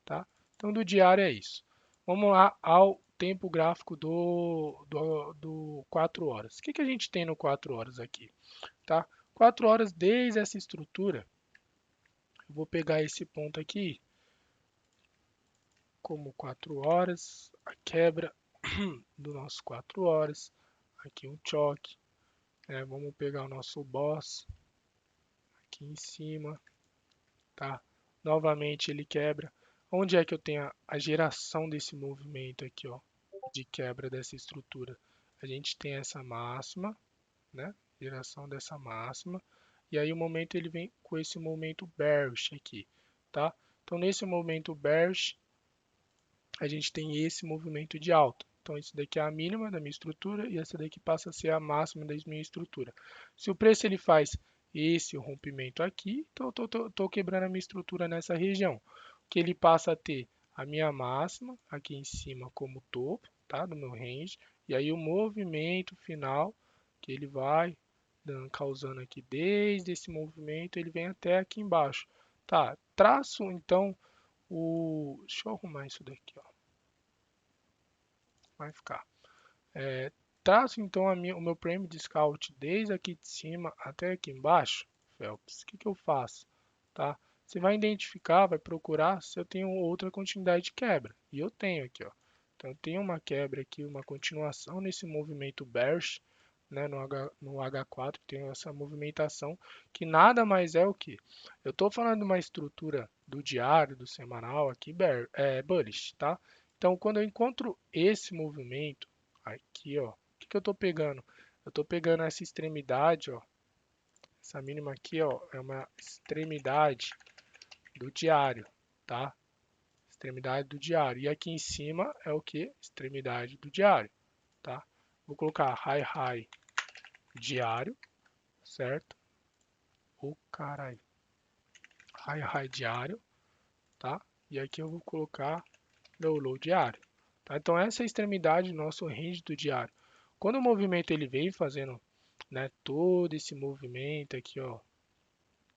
tá? Então, do diário é isso. Vamos lá ao tempo gráfico do 4 horas. O que, que a gente tem no 4 horas aqui? Tá? 4 horas desde essa estrutura, eu vou pegar esse ponto aqui como 4 horas, a quebra do nosso 4 horas, aqui um choque, né? Vamos pegar o nosso boss aqui em cima, tá? Novamente ele quebra. Onde é que eu tenho a geração desse movimento aqui, ó, de quebra dessa estrutura? A gente tem essa máxima, né? Geração dessa máxima. E aí o momento ele vem com esse momento bearish aqui, tá? Então nesse momento bearish a gente tem esse movimento de alta. Então isso daqui é a mínima da minha estrutura e essa daqui passa a ser a máxima da minha estrutura. Se o preço ele faz esse rompimento aqui, então eu estou quebrando a minha estrutura nessa região. Que ele passa a ter a minha máxima aqui em cima como topo, tá? Do meu range. E aí o movimento final que ele vai causando aqui desde esse movimento, ele vem até aqui embaixo. Tá, traço então deixa eu arrumar isso daqui, ó. Vai ficar. Traço então o meu prêmio de scout desde aqui de cima até aqui embaixo, Phelps. O que que eu faço? Tá? Você vai identificar, vai procurar se eu tenho outra continuidade de quebra. E eu tenho aqui, ó. Então eu tenho uma quebra aqui, uma continuação nesse movimento bearish, né, no H4, tem essa movimentação que nada mais é o que? Eu estou falando de uma estrutura do diário, do semanal aqui, bullish, tá? Então quando eu encontro esse movimento aqui, ó, o que que eu estou pegando? Eu estou pegando essa extremidade, ó, essa mínima aqui, ó, é uma extremidade do diário, tá? Extremidade do diário. E aqui em cima é o que? Extremidade do diário, tá? Vou colocar high diário, certo? O caralho. High diário, tá? E aqui eu vou colocar low diário, tá? Então essa é a extremidade do nosso range do diário. Quando o movimento ele vem fazendo, né, todo esse movimento aqui, ó,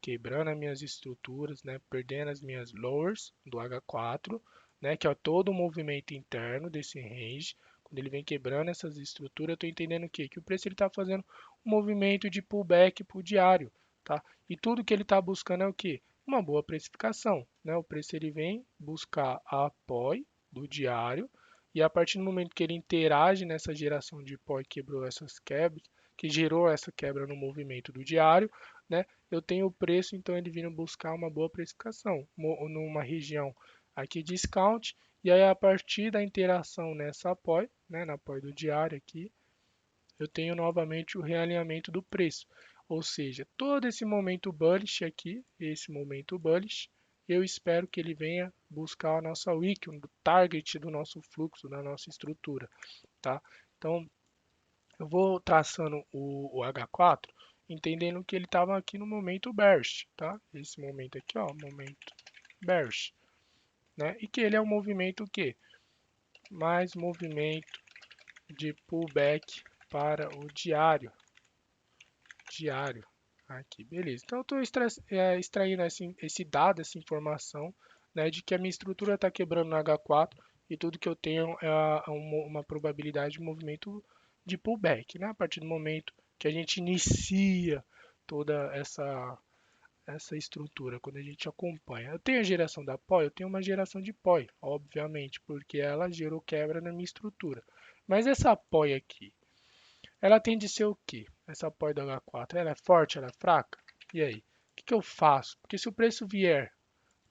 quebrando as minhas estruturas, né, perdendo as minhas lowers do H4, né, que é todo o movimento interno desse range. Quando ele vem quebrando essas estruturas, eu estou entendendo o quê? Que o preço está fazendo um movimento de pullback para o diário, tá? E tudo que ele está buscando é o quê? uma boa precificação, né? O preço ele vem buscar a POI do diário e a partir do momento que ele interage nessa geração de POI, quebrou essas quebras, que gerou essa quebra no movimento do diário, né? Eu tenho o preço, então ele vindo buscar uma boa precificação numa região aqui discount e aí a partir da interação nessa POI, né, na POI do diário aqui, eu tenho novamente o realinhamento do preço. Ou seja, todo esse momento bullish aqui, esse momento bullish, eu espero que ele venha buscar a nossa wick, o target do nosso fluxo, da nossa estrutura, tá? Então, eu vou traçando o H4, entendendo que ele estava aqui no momento bearish, tá? Esse momento aqui, ó, momento bearish, né? E que ele é um movimento que mais movimento de pullback para o diário, aqui, beleza. Então eu estou extraindo esse dado, essa informação, né, de que a minha estrutura está quebrando no H4 e tudo que eu tenho é uma probabilidade de movimento de pullback, né? A partir do momento que a gente inicia toda essa estrutura, quando a gente acompanha. Eu tenho a geração da POI, eu tenho uma geração de POI, obviamente, porque ela gerou quebra na minha estrutura. Mas essa POI aqui, ela tende a ser o quê? Essa POI do H4, ela é forte, ela é fraca? E aí? O que eu faço? Porque se o preço vier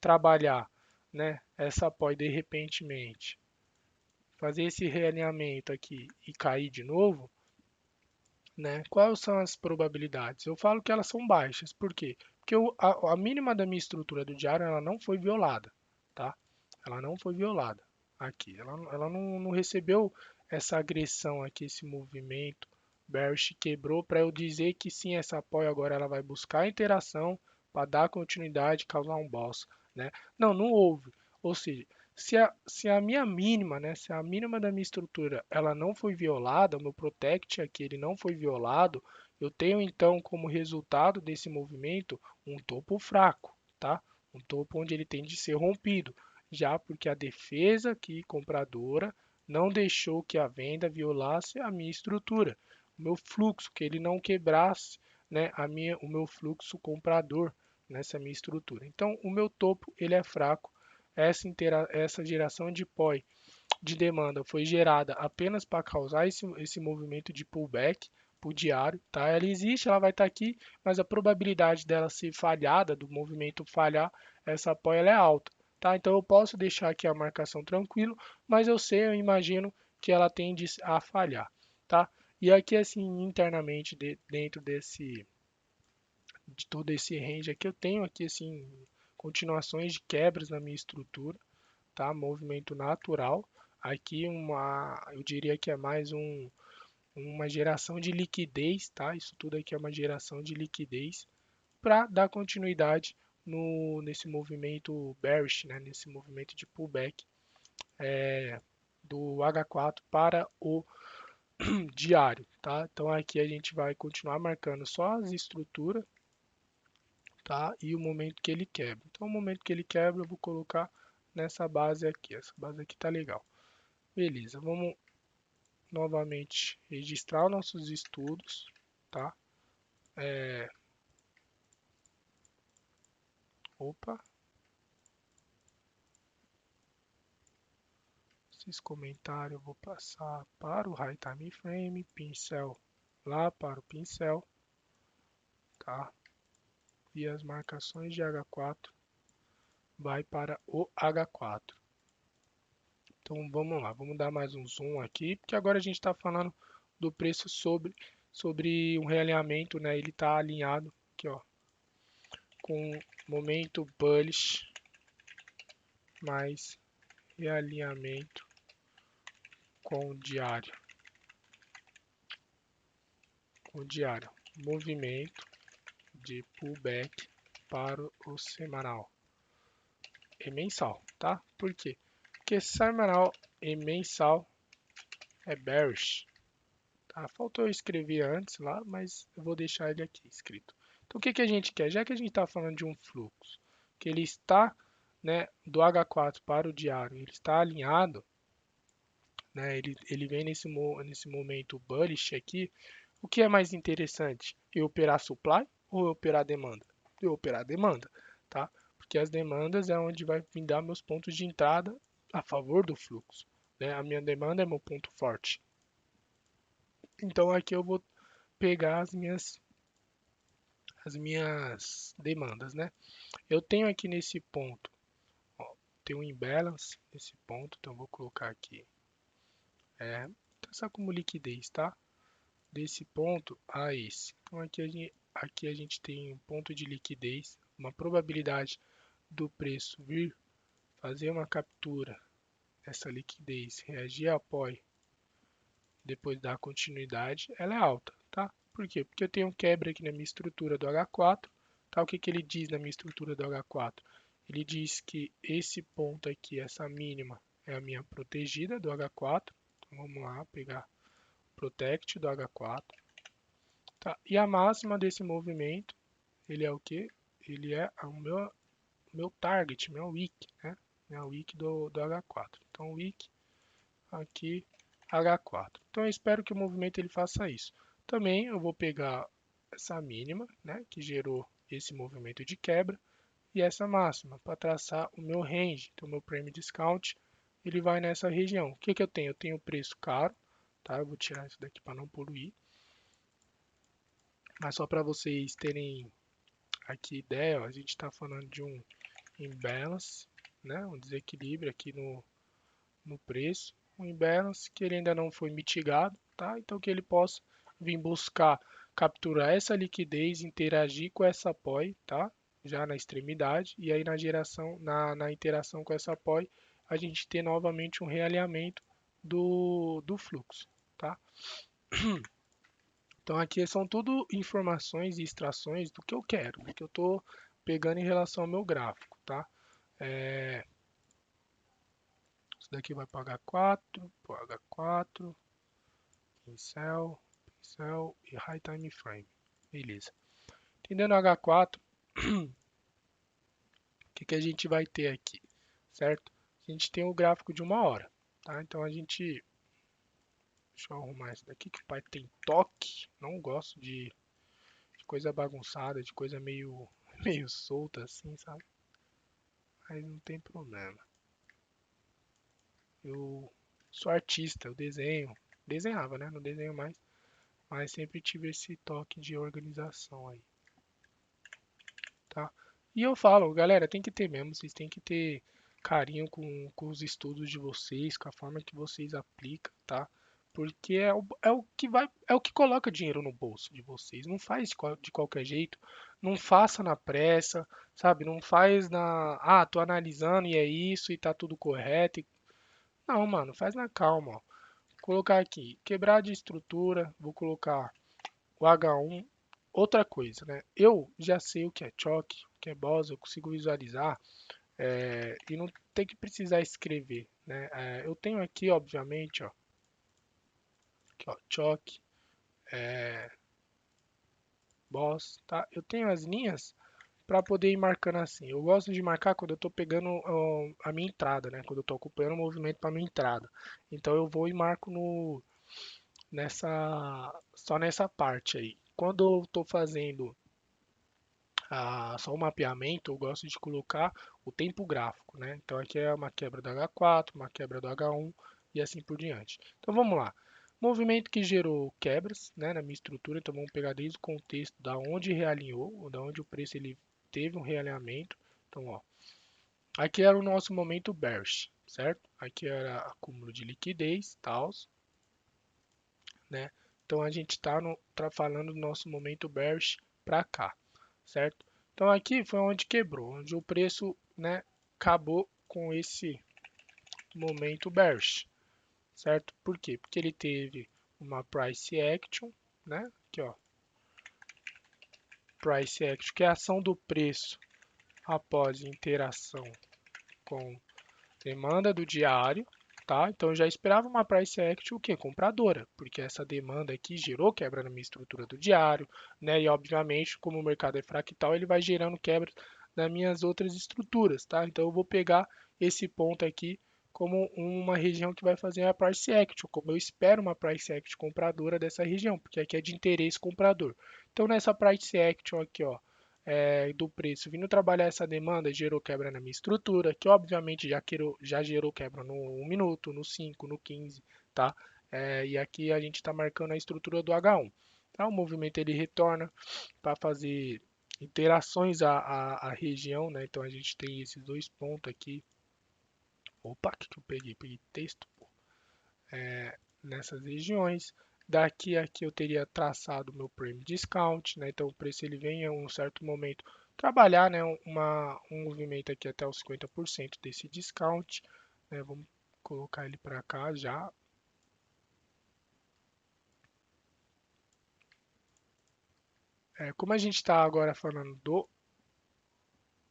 trabalhar, né, essa POI de repentemente, fazer esse realinhamento aqui e cair de novo, né, quais são as probabilidades? Eu falo que elas são baixas. Por quê? Porque a mínima da minha estrutura do diário ela não foi violada, tá? Ela não foi violada aqui. Ela não recebeu essa agressão aqui, esse movimento. Bearish quebrou para eu dizer que sim, essa apoio agora ela vai buscar interação para dar continuidade, causar um boss, né? Não, não houve. Ou seja, se a minha mínima, né, se a mínima da minha estrutura ela não foi violada, o meu protect aqui ele não foi violado, eu tenho então como resultado desse movimento um topo fraco, tá? Um topo onde ele tende a ser rompido, já porque a defesa aqui compradora não deixou que a venda violasse a minha estrutura, o meu fluxo, que ele não quebrasse, né, o meu fluxo comprador nessa minha estrutura. Então, o meu topo ele é fraco. Essa geração de POI de demanda foi gerada apenas para causar esse movimento de pullback para o diário, tá? Ela existe, ela vai estar aqui, mas a probabilidade dela ser falhada, do movimento falhar, essa apoio ela é alta, tá? Então eu posso deixar aqui a marcação tranquilo, mas eu sei, eu imagino que ela tende a falhar, tá? E aqui assim internamente dentro de todo esse range aqui eu tenho aqui assim continuações de quebras na minha estrutura, tá? Movimento natural. Aqui eu diria que é mais uma geração de liquidez, tá? Isso tudo aqui é uma geração de liquidez para dar continuidade nesse movimento bearish, né? Nesse movimento de pullback do H4 para o diário, tá? Então aqui a gente vai continuar marcando só as estruturas, tá? E o momento que ele quebra. Então o momento que ele quebra eu vou colocar nessa base aqui. Essa base aqui tá legal. Beleza, vamos novamente registrar nossos estudos, tá? Opa, esses comentários eu vou passar para o High Time Frame, pincel lá para o pincel, tá? E as marcações de H4 vai para o H4. Então vamos lá, vamos dar mais um zoom aqui, porque agora a gente está falando do preço sobre um realinhamento, né? Ele está alinhado aqui, ó, com momento bullish mais realinhamento com o diário, movimento de pullback para o semanal e mensal, tá? Por quê? Porque semanal e mensal é bearish, tá? Faltou eu escrever antes lá, mas eu vou deixar ele aqui escrito. Então o que a gente quer? Já que a gente está falando de um fluxo, que ele está, né, do H4 para o diário, ele está alinhado, né? Ele vem nesse momento bullish aqui. O que é mais interessante? Eu operar supply ou eu operar demanda? Eu operar demanda, tá? Porque as demandas é onde vai me dar meus pontos de entrada a favor do fluxo, né? A minha demanda é meu ponto forte. Então aqui eu vou pegar as minhas demandas, né? Eu tenho aqui nesse ponto, ó, tem um imbalance nesse ponto, então eu vou colocar aqui, traçar como liquidez, tá? Desse ponto a esse. Então aqui a gente tem um ponto de liquidez, uma probabilidade do preço vir fazer uma captura, essa liquidez, reagir a apoio, depois dar continuidade, ela é alta, tá? Por quê? Porque eu tenho quebra aqui na minha estrutura do H4, tá? O que que ele diz na minha estrutura do H4? Ele diz que esse ponto aqui, essa mínima, é a minha protegida do H4. Então vamos lá, pegar Protect do H4. Tá? E a máxima desse movimento, ele é o que? Ele é o meu target, meu wick, né? Meu wick do H4. Então, wick aqui, H4. Então, eu espero que o movimento ele faça isso. Também eu vou pegar essa mínima, né? Que gerou esse movimento de quebra, e essa máxima, para traçar o meu range. Então, meu Premium Discount, ele vai nessa região. O que que eu tenho? Eu tenho preço caro, tá? Eu vou tirar isso daqui para não poluir. Mas só para vocês terem aqui ideia, ó, a gente está falando de um imbalance, né? Um desequilíbrio aqui no preço. Um imbalance que ele ainda não foi mitigado, tá? Então que ele possa vir buscar capturar essa liquidez, interagir com essa apoio, tá? Já na extremidade, e aí na geração, na interação com essa apoio, a gente ter novamente um realinhamento do fluxo, tá? Então aqui são tudo informações e extrações do que eu quero, do que eu estou pegando em relação ao meu gráfico, tá? Isso daqui vai para H4, para H4, pincel, pincel e High Time Frame. Beleza. Entendendo H4, o que a gente vai ter aqui, certo? A gente tem o gráfico de 1 hora, tá? Então a gente... Deixa eu arrumar isso daqui, que o pai tem toque. Não gosto de coisa bagunçada, de coisa meio, meio solta assim, sabe? Mas não tem problema. Eu sou artista, eu desenho. Desenhava, né? Não desenho mais. Mas sempre tive esse toque de organização aí, tá? E eu falo, galera, tem que ter mesmo. Vocês têm que ter carinho com os estudos de vocês, com a forma que vocês aplicam, tá? Porque é o que vai, é o que coloca dinheiro no bolso de vocês. Não faz de qualquer jeito. Não faça na pressa, sabe? Não faz ah, tô analisando e é isso e tá tudo correto. Não, mano, faz na calma, ó. Vou colocar aqui, quebrar de estrutura, vou colocar o H1. Outra coisa, né? Eu já sei o que é choque, o que é boss, eu consigo visualizar e não tem que precisar escrever, né? Eu tenho aqui, obviamente, ó, aqui, ó, choque, boss, tá? Eu tenho as linhas para poder ir marcando assim. Eu gosto de marcar quando eu estou pegando a minha entrada, né? Quando eu estou acompanhando o movimento para minha entrada. Então eu vou e marco só nessa parte aí. Quando eu estou fazendo só o mapeamento, eu gosto de colocar o tempo gráfico, né? Então aqui é uma quebra do H4, uma quebra do H1 e assim por diante. Então vamos lá. Movimento que gerou quebras, né, na minha estrutura, então vamos pegar desde o contexto da onde realinhou, ou da onde o preço ele teve um realinhamento. Então, ó, aqui era o nosso momento bearish, certo? Aqui era acúmulo de liquidez, tal, né? Então a gente está falando do nosso momento bearish para cá, certo? Então aqui foi onde quebrou, onde o preço, né, acabou com esse momento bearish, certo? Por quê? Porque ele teve uma price action, né? Aqui, ó, price action, que é a ação do preço após interação com demanda do diário, tá? Então eu já esperava uma price action o quê? Compradora, porque essa demanda aqui gerou quebra na minha estrutura do diário, né? E obviamente, como o mercado é fractal, ele vai gerando quebra nas minhas outras estruturas, tá? Então eu vou pegar esse ponto aqui como uma região que vai fazer a price action, como eu espero uma price action compradora dessa região, porque aqui é de interesse comprador. Então nessa price action aqui, ó, do preço vindo trabalhar essa demanda, gerou quebra na minha estrutura, que obviamente já gerou quebra no 1 minuto, no 5, no 15, tá? E aqui a gente está marcando a estrutura do H1. Tá? O movimento ele retorna para fazer interações à região, né? Então a gente tem esses dois pontos aqui. Opa, o que eu peguei? Peguei texto, pô. Nessas regiões. Daqui a aqui eu teria traçado o meu Premium Discount, né? Então o preço ele vem em um certo momento trabalhar, né? Um movimento aqui até os 50% desse discount, né? Vamos colocar ele para cá já. Como a gente está agora falando do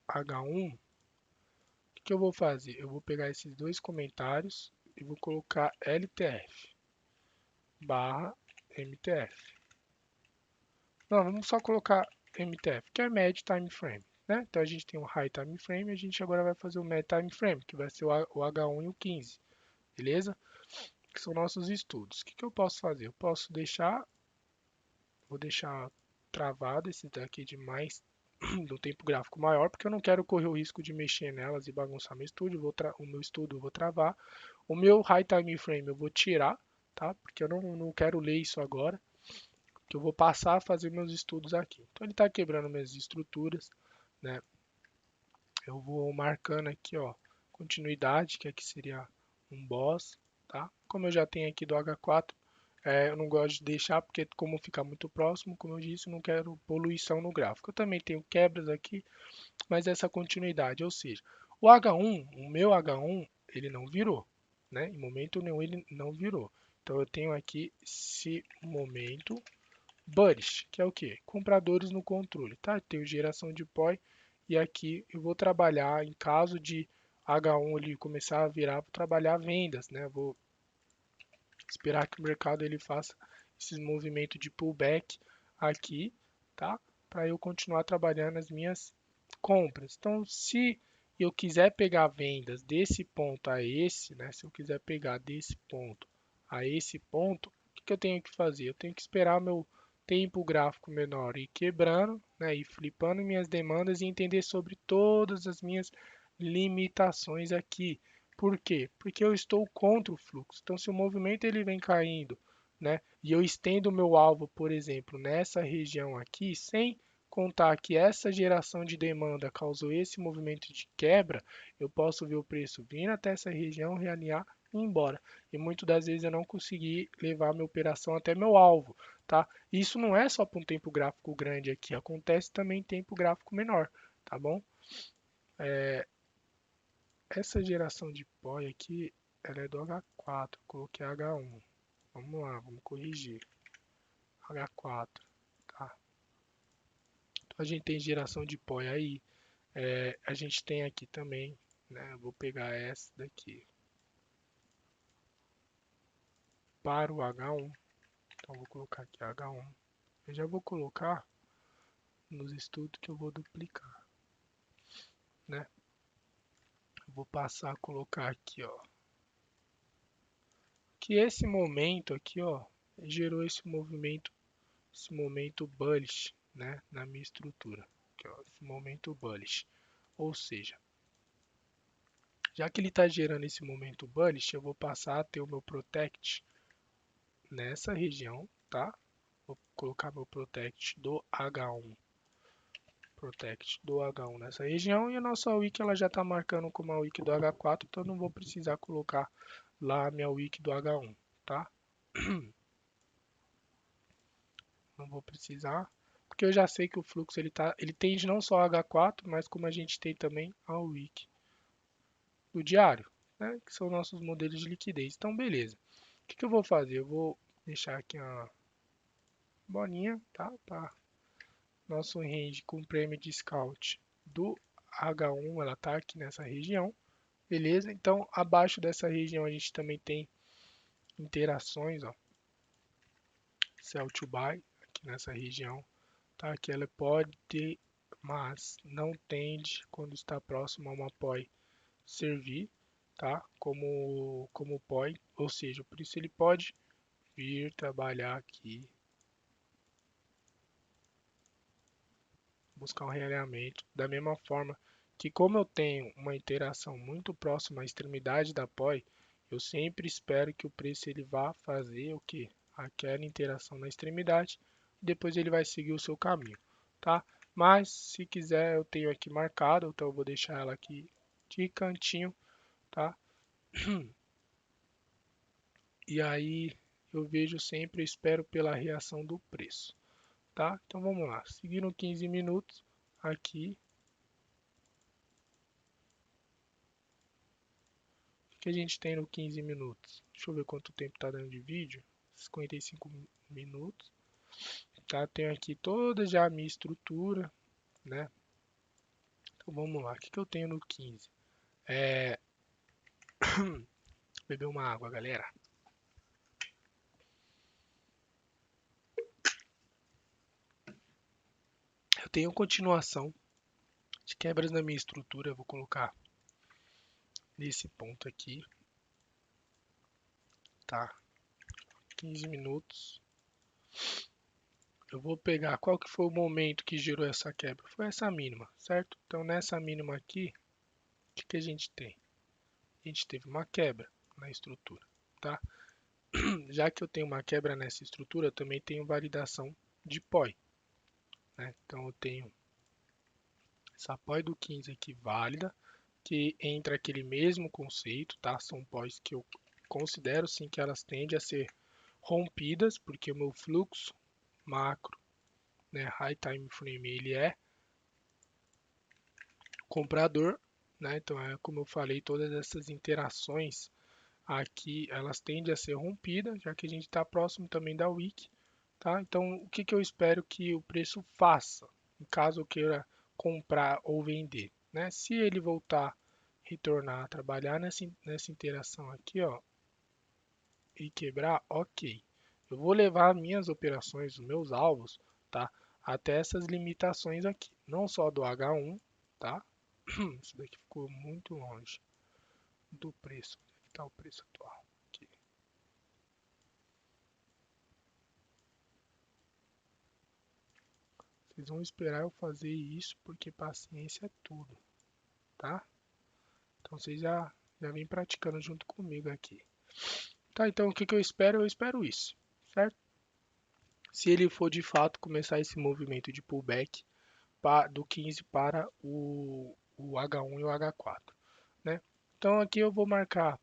H1, o que eu vou fazer? Eu vou pegar esses dois comentários e vou colocar LTF barra MTF. Não, vamos só colocar MTF, que é Mad Time Frame, né? Então a gente tem o High Time Frame e a gente agora vai fazer o Mad Time Frame, que vai ser o H1 e o 15, beleza? Que são nossos estudos. O que, que eu posso fazer? Eu posso vou deixar travado esse daqui de mais do tempo gráfico maior, porque eu não quero correr o risco de mexer nelas e bagunçar meu estúdio. O meu estudo eu vou travar. O meu High Time Frame eu vou tirar, tá? Porque eu não quero ler isso agora, que eu vou passar a fazer meus estudos aqui. Então ele está quebrando minhas estruturas, né? Eu vou marcando aqui, ó, continuidade, que aqui seria um boss, tá? Como eu já tenho aqui do H4, eu não gosto de deixar, porque como fica muito próximo, como eu disse, eu não quero poluição no gráfico. Eu também tenho quebras aqui, mas essa continuidade, ou seja, o H1, o meu H1, ele não virou, né? Em momento nenhum ele não virou. Então eu tenho aqui esse momento bullish, que é o que? Compradores no controle, tá? Tenho geração de POI e aqui eu vou trabalhar em caso de H1 ele começar a virar, vou trabalhar vendas, né? Vou esperar que o mercado ele faça esses movimentos de pullback aqui, tá? Para eu continuar trabalhando as minhas compras. Então, se eu quiser pegar vendas desse ponto a esse, né? Se eu quiser pegar desse ponto a esse ponto, o que eu tenho que fazer? Eu tenho que esperar meu tempo gráfico menor ir quebrando, né? E flipando minhas demandas e entender sobre todas as minhas limitações aqui. Por quê? Porque eu estou contra o fluxo. Então, se o movimento ele vem caindo, né? E eu estendo o meu alvo, por exemplo, nessa região aqui, sem contar que essa geração de demanda causou esse movimento de quebra, eu posso ver o preço vindo até essa região, realinhar e ir embora. E muitas das vezes eu não consegui levar minha operação até meu alvo, tá? Isso não é só para um tempo gráfico grande aqui, acontece também em tempo gráfico menor, tá bom? Essa geração de POI aqui, ela é do H4, coloquei H1. Vamos lá, vamos corrigir. H4, tá? Então a gente tem geração de POI aí. A gente tem aqui também, né? Vou pegar essa daqui para o H1. Então vou colocar aqui H1. Eu já vou colocar nos estudos que eu vou duplicar, né? Vou passar a colocar aqui, ó, que esse momento aqui, ó, gerou esse momento bullish, né, na minha estrutura, aqui, ó, esse momento bullish. Ou seja, já que ele está gerando esse momento bullish, eu vou passar a ter o meu protect nessa região, tá? Vou colocar meu protect do H1, nessa região, e a nossa wiki ela já está marcando como a wiki do H4, então eu não vou precisar colocar lá a minha wiki do H1, tá? Não vou precisar, porque eu já sei que o fluxo ele tende não só a H4, mas como a gente tem também a wiki do diário, né, que são nossos modelos de liquidez. Então, beleza. O que eu vou fazer? Eu vou deixar aqui uma bolinha, tá? Nosso range com prêmio de scout do H1, ela tá aqui nessa região, beleza? Então, abaixo dessa região a gente também tem interações, ó, sell to buy, aqui nessa região, tá? Que ela pode ter, mas não tende quando está próximo a uma POI servir, tá? Como POI, ou seja, por isso ele pode vir trabalhar aqui. buscar um realinhamento. Da mesma forma que como eu tenho uma interação muito próxima à extremidade da POI, eu sempre espero que o preço ele vá fazer o que? Aquela interação na extremidade, e depois ele vai seguir o seu caminho, tá? Mas se quiser eu tenho aqui marcado, então eu vou deixar ela aqui de cantinho, tá? E aí eu vejo sempre, eu espero pela reação do preço, tá? Então vamos lá, seguindo 15 minutos aqui, o que a gente tem no 15 minutos? Deixa eu ver quanto tempo tá dando de vídeo, 55 minutos, tá? Tenho aqui toda já a minha estrutura, né? Então vamos lá, o que que eu tenho no 15? É, beber uma água, galera. Eu tenho continuação de quebras na minha estrutura, eu vou colocar nesse ponto aqui, tá? 15 minutos. Eu vou pegar qual que foi o momento que gerou essa quebra. Foi essa mínima, certo? Então nessa mínima aqui, o que que a gente tem? A gente teve uma quebra na estrutura, tá? Já que eu tenho uma quebra nessa estrutura, eu também tenho validação de POI, né? Então eu tenho essa POI do 15 aqui válida, que entra aquele mesmo conceito, tá? São POIs que eu considero sim que elas tendem a ser rompidas, porque o meu fluxo macro, né, high time frame, ele é comprador, né? Então é como eu falei, todas essas interações aqui elas tendem a ser rompidas, já que a gente está próximo também da wick, tá? Então o que que eu espero que o preço faça, em caso eu queira comprar ou vender, né? Se ele voltar, retornar a trabalhar nessa interação aqui, ó, e quebrar, ok. Eu vou levar minhas operações, os meus alvos, tá? Até essas limitações aqui, não só do H1, tá? Isso daqui ficou muito longe do preço. Onde é que está o preço atual? Aqui. Vocês vão esperar eu fazer isso porque paciência é tudo, tá? Então vocês já vêm praticando junto comigo aqui. Tá, então o que que eu espero? Eu espero isso, certo? Se ele for de fato começar esse movimento de pullback do 15 para o H1 e o H4, né? Então aqui eu vou marcar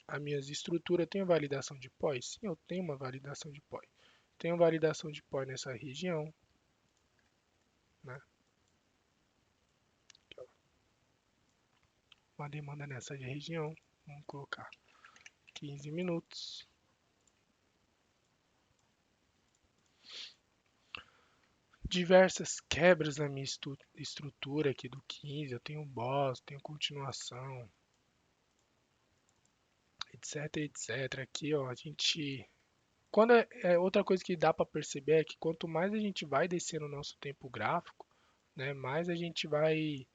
as minhas estruturas. Tenho validação de POI? Sim, eu tenho uma validação de POI. Tenho validação de POI nessa região, né? Uma demanda nessa região. Vamos colocar 15 minutos. Diversas quebras na minha estrutura aqui do 15. Eu tenho boss, tenho continuação, etc, etc. Aqui, ó, a gente quando outra coisa que dá para perceber é que quanto mais a gente vai descendo o nosso tempo gráfico, né, mais a gente vai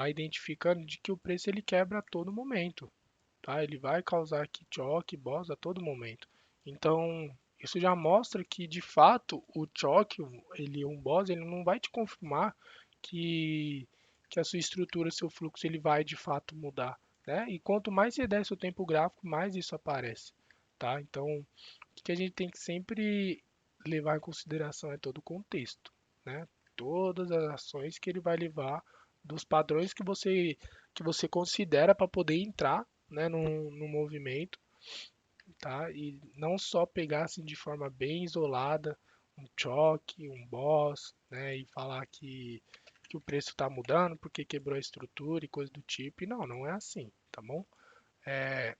identificando de que o preço ele quebra a todo momento, tá? Ele vai causar aqui choque, boss a todo momento. Então, isso já mostra que de fato o choque, ele um boss, ele não vai te confirmar que que a sua estrutura, seu fluxo, ele vai de fato mudar, né? E quanto mais você desce o tempo gráfico, mais isso aparece, tá? Então, o que a gente tem que sempre levar em consideração é todo o contexto, né? Todas as ações que ele vai levar, dos padrões que você considera para poder entrar, né, no movimento, tá? E não só pegar assim de forma bem isolada um choque, um boss, né, e falar que o preço está mudando porque quebrou a estrutura e coisa do tipo. E não, não é assim, tá bom? É,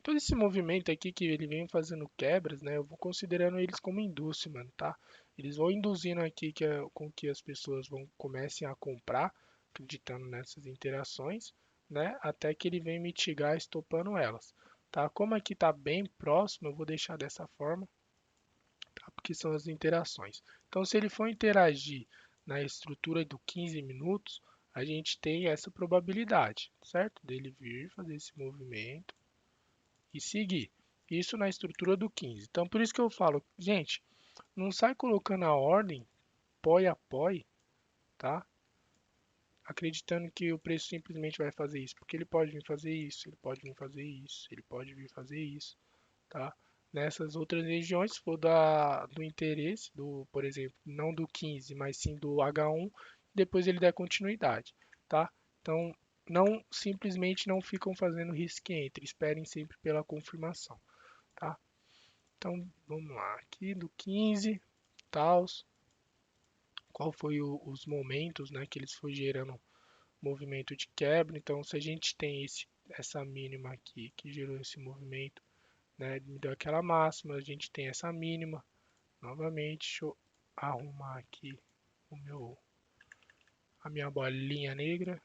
todo esse movimento aqui que ele vem fazendo quebras, né, eu vou considerando eles como indústria, mano, tá? Eles vão induzindo aqui com que as pessoas vão comecem a comprar, acreditando nessas interações, né, até que ele vem mitigar estopando elas, tá? Como aqui tá bem próximo, eu vou deixar dessa forma, tá? Porque são as interações. Então, se ele for interagir na estrutura do 15 minutos, a gente tem essa probabilidade, certo? Dele vir fazer esse movimento e seguir. Isso na estrutura do 15. Então, por isso que eu falo, gente, não sai colocando a ordem POI a POI, tá? Acreditando que o preço simplesmente vai fazer isso, porque ele pode vir fazer isso, ele pode vir fazer isso, ele pode vir fazer isso, tá? Nessas outras regiões, se for do interesse, por exemplo, não do 15, mas sim do H1, depois ele dá continuidade, tá? Então, não simplesmente não ficam fazendo risk entry, esperem sempre pela confirmação, tá? Então, vamos lá, aqui do 15, tals, qual foi os momentos, né, que eles foram gerando movimento de quebra. Então, se a gente tem essa mínima aqui que gerou esse movimento, né, me deu aquela máxima, a gente tem essa mínima. Novamente, deixa eu arrumar aqui a minha bolinha negra.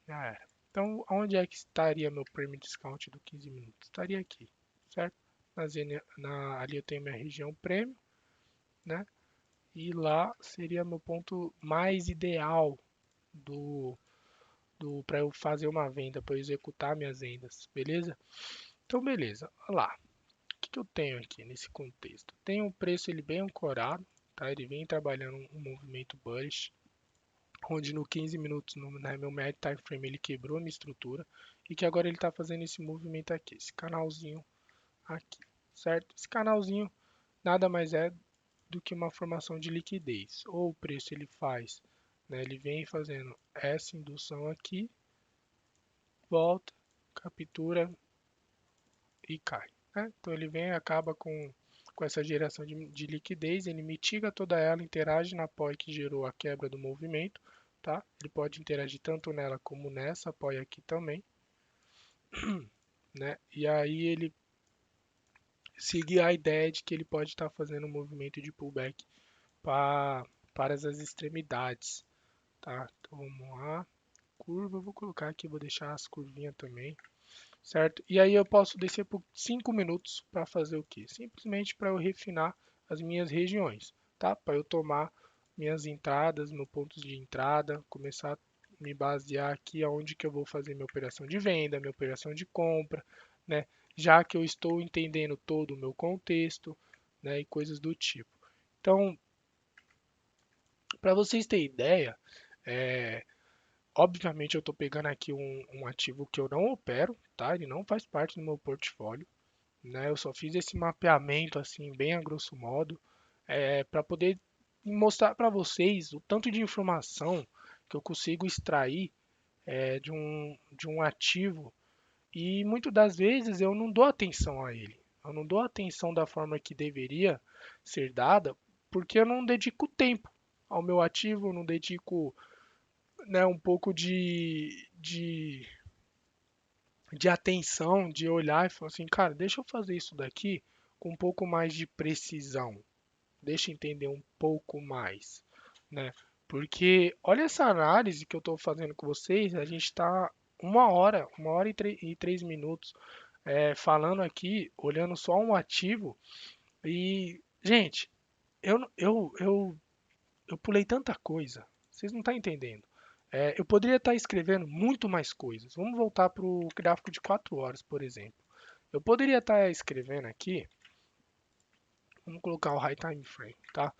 Já era. Então, onde é que estaria meu premium discount do 15 minutos? Estaria aqui, certo? Ali eu tenho minha região prêmio, né? E lá seria meu ponto mais ideal do do para eu fazer uma venda, para eu executar minhas vendas, beleza? Então, beleza. Olha lá. O que eu tenho aqui nesse contexto? Tem um preço ele bem ancorado, tá? Ele vem trabalhando um movimento bullish, onde no 15 minutos, meu médio time frame, ele quebrou a minha estrutura e que agora ele está fazendo esse movimento aqui, esse canalzinho aqui, certo? Esse canalzinho nada mais é do que uma formação de liquidez. Ou o preço ele faz, né? Ele vem fazendo essa indução aqui, volta, captura e cai, né? Então ele vem e acaba com essa geração de liquidez, ele mitiga toda ela, interage na apoia que gerou a quebra do movimento, tá? Ele pode interagir tanto nela como nessa apoia aqui também, né? E aí ele seguir a ideia de que ele pode estar fazendo um movimento de pullback para as extremidades, tá? Então vamos lá, curva, eu vou colocar aqui, vou deixar as curvinhas também, certo? E aí eu posso descer por 5 minutos para fazer o quê? Simplesmente para eu refinar as minhas regiões, tá? Para eu tomar minhas entradas, meus pontos de entrada, começar a me basear aqui aonde que eu vou fazer minha operação de venda, minha operação de compra, né? Já que eu estou entendendo todo o meu contexto, né, e coisas do tipo. Então, para vocês terem ideia, é, obviamente eu estou pegando aqui um ativo que eu não opero, tá? Ele não faz parte do meu portfólio, né? Eu só fiz esse mapeamento assim, bem a grosso modo, para poder mostrar para vocês o tanto de informação que eu consigo extrair de um ativo e muitas das vezes eu não dou atenção a ele. Eu não dou atenção da forma que deveria ser dada, porque eu não dedico tempo ao meu ativo, eu não dedico, né, um pouco de atenção, de olhar e falar assim, cara, deixa eu fazer isso daqui com um pouco mais de precisão, deixa eu entender um pouco mais, né? Porque olha essa análise que eu estou fazendo com vocês, a gente está uma hora e 3 minutos falando aqui, olhando só um ativo e, gente, eu, eu, eu eu pulei tanta coisa, vocês não estão entendendo. Eu poderia estar escrevendo muito mais coisas. Vamos voltar para o gráfico de 4 horas, por exemplo. Eu poderia estar escrevendo aqui, vamos colocar o High Time Frame, tá?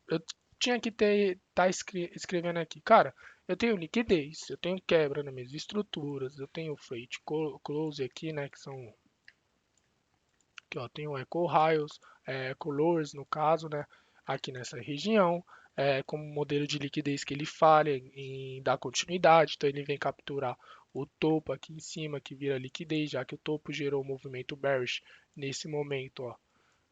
Eu tinha que estar escrevendo aqui, cara, eu tenho liquidez, eu tenho quebra nas minhas estruturas, eu tenho freight close aqui, né, que são aqui, ó, tem o Echo Highs, Colors no caso, né, aqui nessa região, como modelo de liquidez que ele falha em dar continuidade, então ele vem capturar o topo aqui em cima que vira liquidez, já que o topo gerou o movimento bearish nesse momento, ó,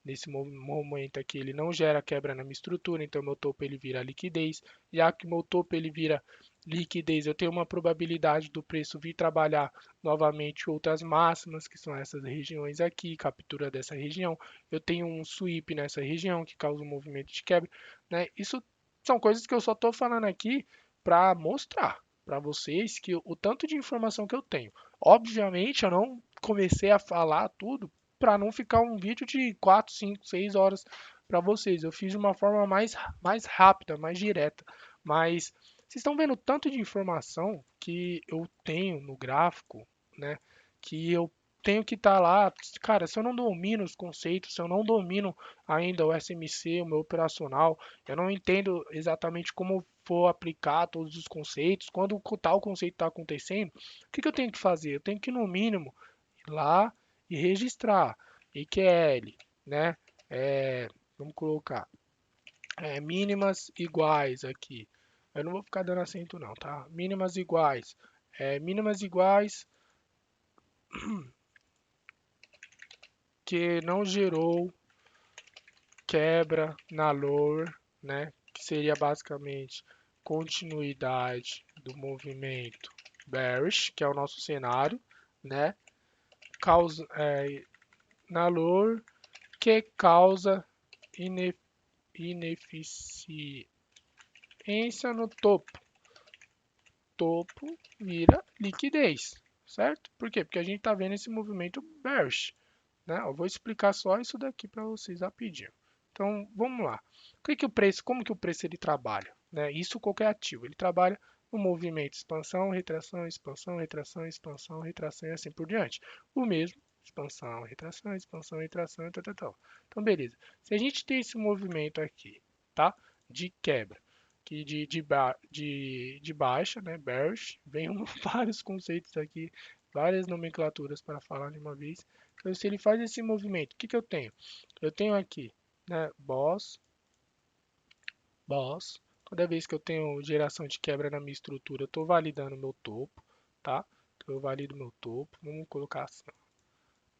nesse momento aqui ele não gera quebra na minha estrutura, então meu topo ele vira liquidez, já que meu topo ele vira liquidez, eu tenho uma probabilidade do preço vir trabalhar novamente outras máximas, que são essas regiões aqui, captura dessa região, eu tenho um sweep nessa região que causa um movimento de quebra, né? Isso são coisas que eu só estou falando aqui para mostrar para vocês que o tanto de informação que eu tenho. Obviamente, eu não comecei a falar tudo para não ficar um vídeo de 4, 5, 6 horas para vocês. Eu fiz de uma forma mais rápida, mais direta. Mas vocês estão vendo tanto de informação que eu tenho no gráfico, né? Que eu tenho que estar lá, cara, se eu não domino os conceitos, se eu não domino ainda o SMC, o meu operacional, eu não entendo exatamente como for aplicar todos os conceitos, quando o tal conceito está acontecendo, o que que eu tenho que fazer? Eu tenho que, no mínimo, ir lá e registrar EQL, né? Vamos colocar mínimas iguais aqui. Eu não vou ficar dando acento não, tá? Mínimas iguais. Mínimas iguais que não gerou quebra na lower, né? Que seria basicamente continuidade do movimento bearish, que é o nosso cenário, né? Causa, na lower que causa ineficiência no topo. Topo vira liquidez, certo? Por quê? Porque a gente está vendo esse movimento bearish, né? Eu vou explicar só isso daqui para vocês rapidinho. Então, vamos lá. Como que o preço ele trabalha, né? Isso qualquer ativo, ele trabalha no movimento expansão, retração, expansão, retração, expansão, retração e assim por diante. O mesmo, expansão, retração, tal, tal, tal. Então, beleza. Se a gente tem esse movimento aqui, tá? De quebra, que de baixa, né? Bearish, vem vários conceitos aqui, várias nomenclaturas para falar de uma vez. Então, se ele faz esse movimento, o que que eu tenho? Eu tenho aqui, né, boss. Toda vez que eu tenho geração de quebra na minha estrutura, eu estou validando meu topo, tá? Então, eu valido meu topo, vamos colocar assim, ó.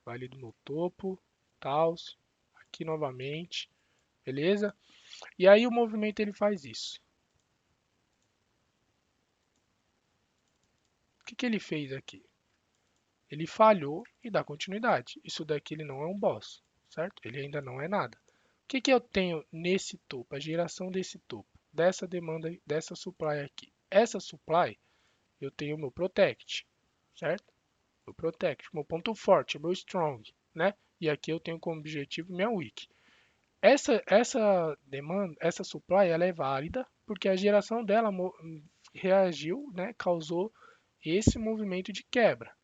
Valido meu topo, tals, aqui novamente, beleza? E aí o movimento ele faz isso. O que que ele fez aqui? Ele falhou e dá continuidade. Isso daqui ele não é um boss, certo? Ele ainda não é nada. O que que eu tenho nesse topo? A geração desse topo, dessa demanda, dessa supply aqui. Essa supply, eu tenho o meu protect, certo? Meu protect, meu ponto forte, meu strong, né? E aqui eu tenho como objetivo minha weak. Essa demanda, essa supply, ela é válida porque a geração dela reagiu, né? Causou esse movimento de quebra,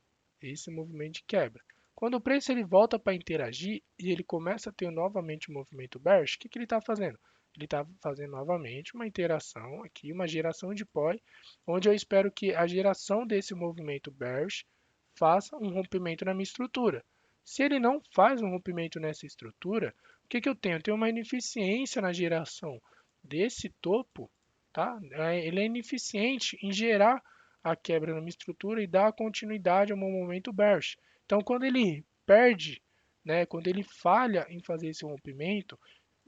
esse movimento de quebra. Quando o preço ele volta para interagir e ele começa a ter novamente o movimento bearish, o que, que ele está fazendo? Ele está fazendo novamente uma interação aqui, uma geração de POI, onde eu espero que a geração desse movimento bearish faça um rompimento na minha estrutura. Se ele não faz um rompimento nessa estrutura, o que, que eu tenho? Eu tenho uma ineficiência na geração desse topo, tá? Ele é ineficiente em gerar a quebra na minha estrutura e dar continuidade ao meu momento bearish. Então, quando ele perde, né, quando ele falha em fazer esse rompimento,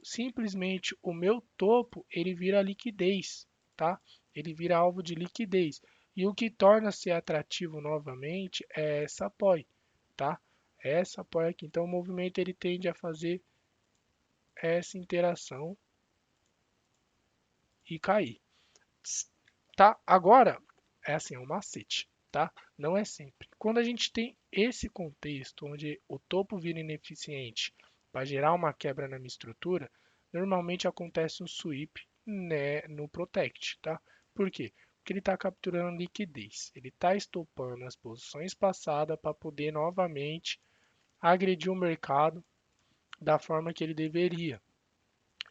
simplesmente o meu topo ele vira liquidez, tá? Ele vira alvo de liquidez. E o que torna-se atrativo novamente é essa POI, tá? Essa POI aqui. Então, o movimento ele tende a fazer essa interação e cair. Tá? Agora, é assim, é um macete, tá? Não é sempre. Quando a gente tem esse contexto onde o topo vira ineficiente para gerar uma quebra na minha estrutura, normalmente acontece um sweep, né, no protect, tá? Por quê? Porque ele está capturando liquidez, ele está estopando as posições passadas para poder novamente agredir o mercado da forma que ele deveria,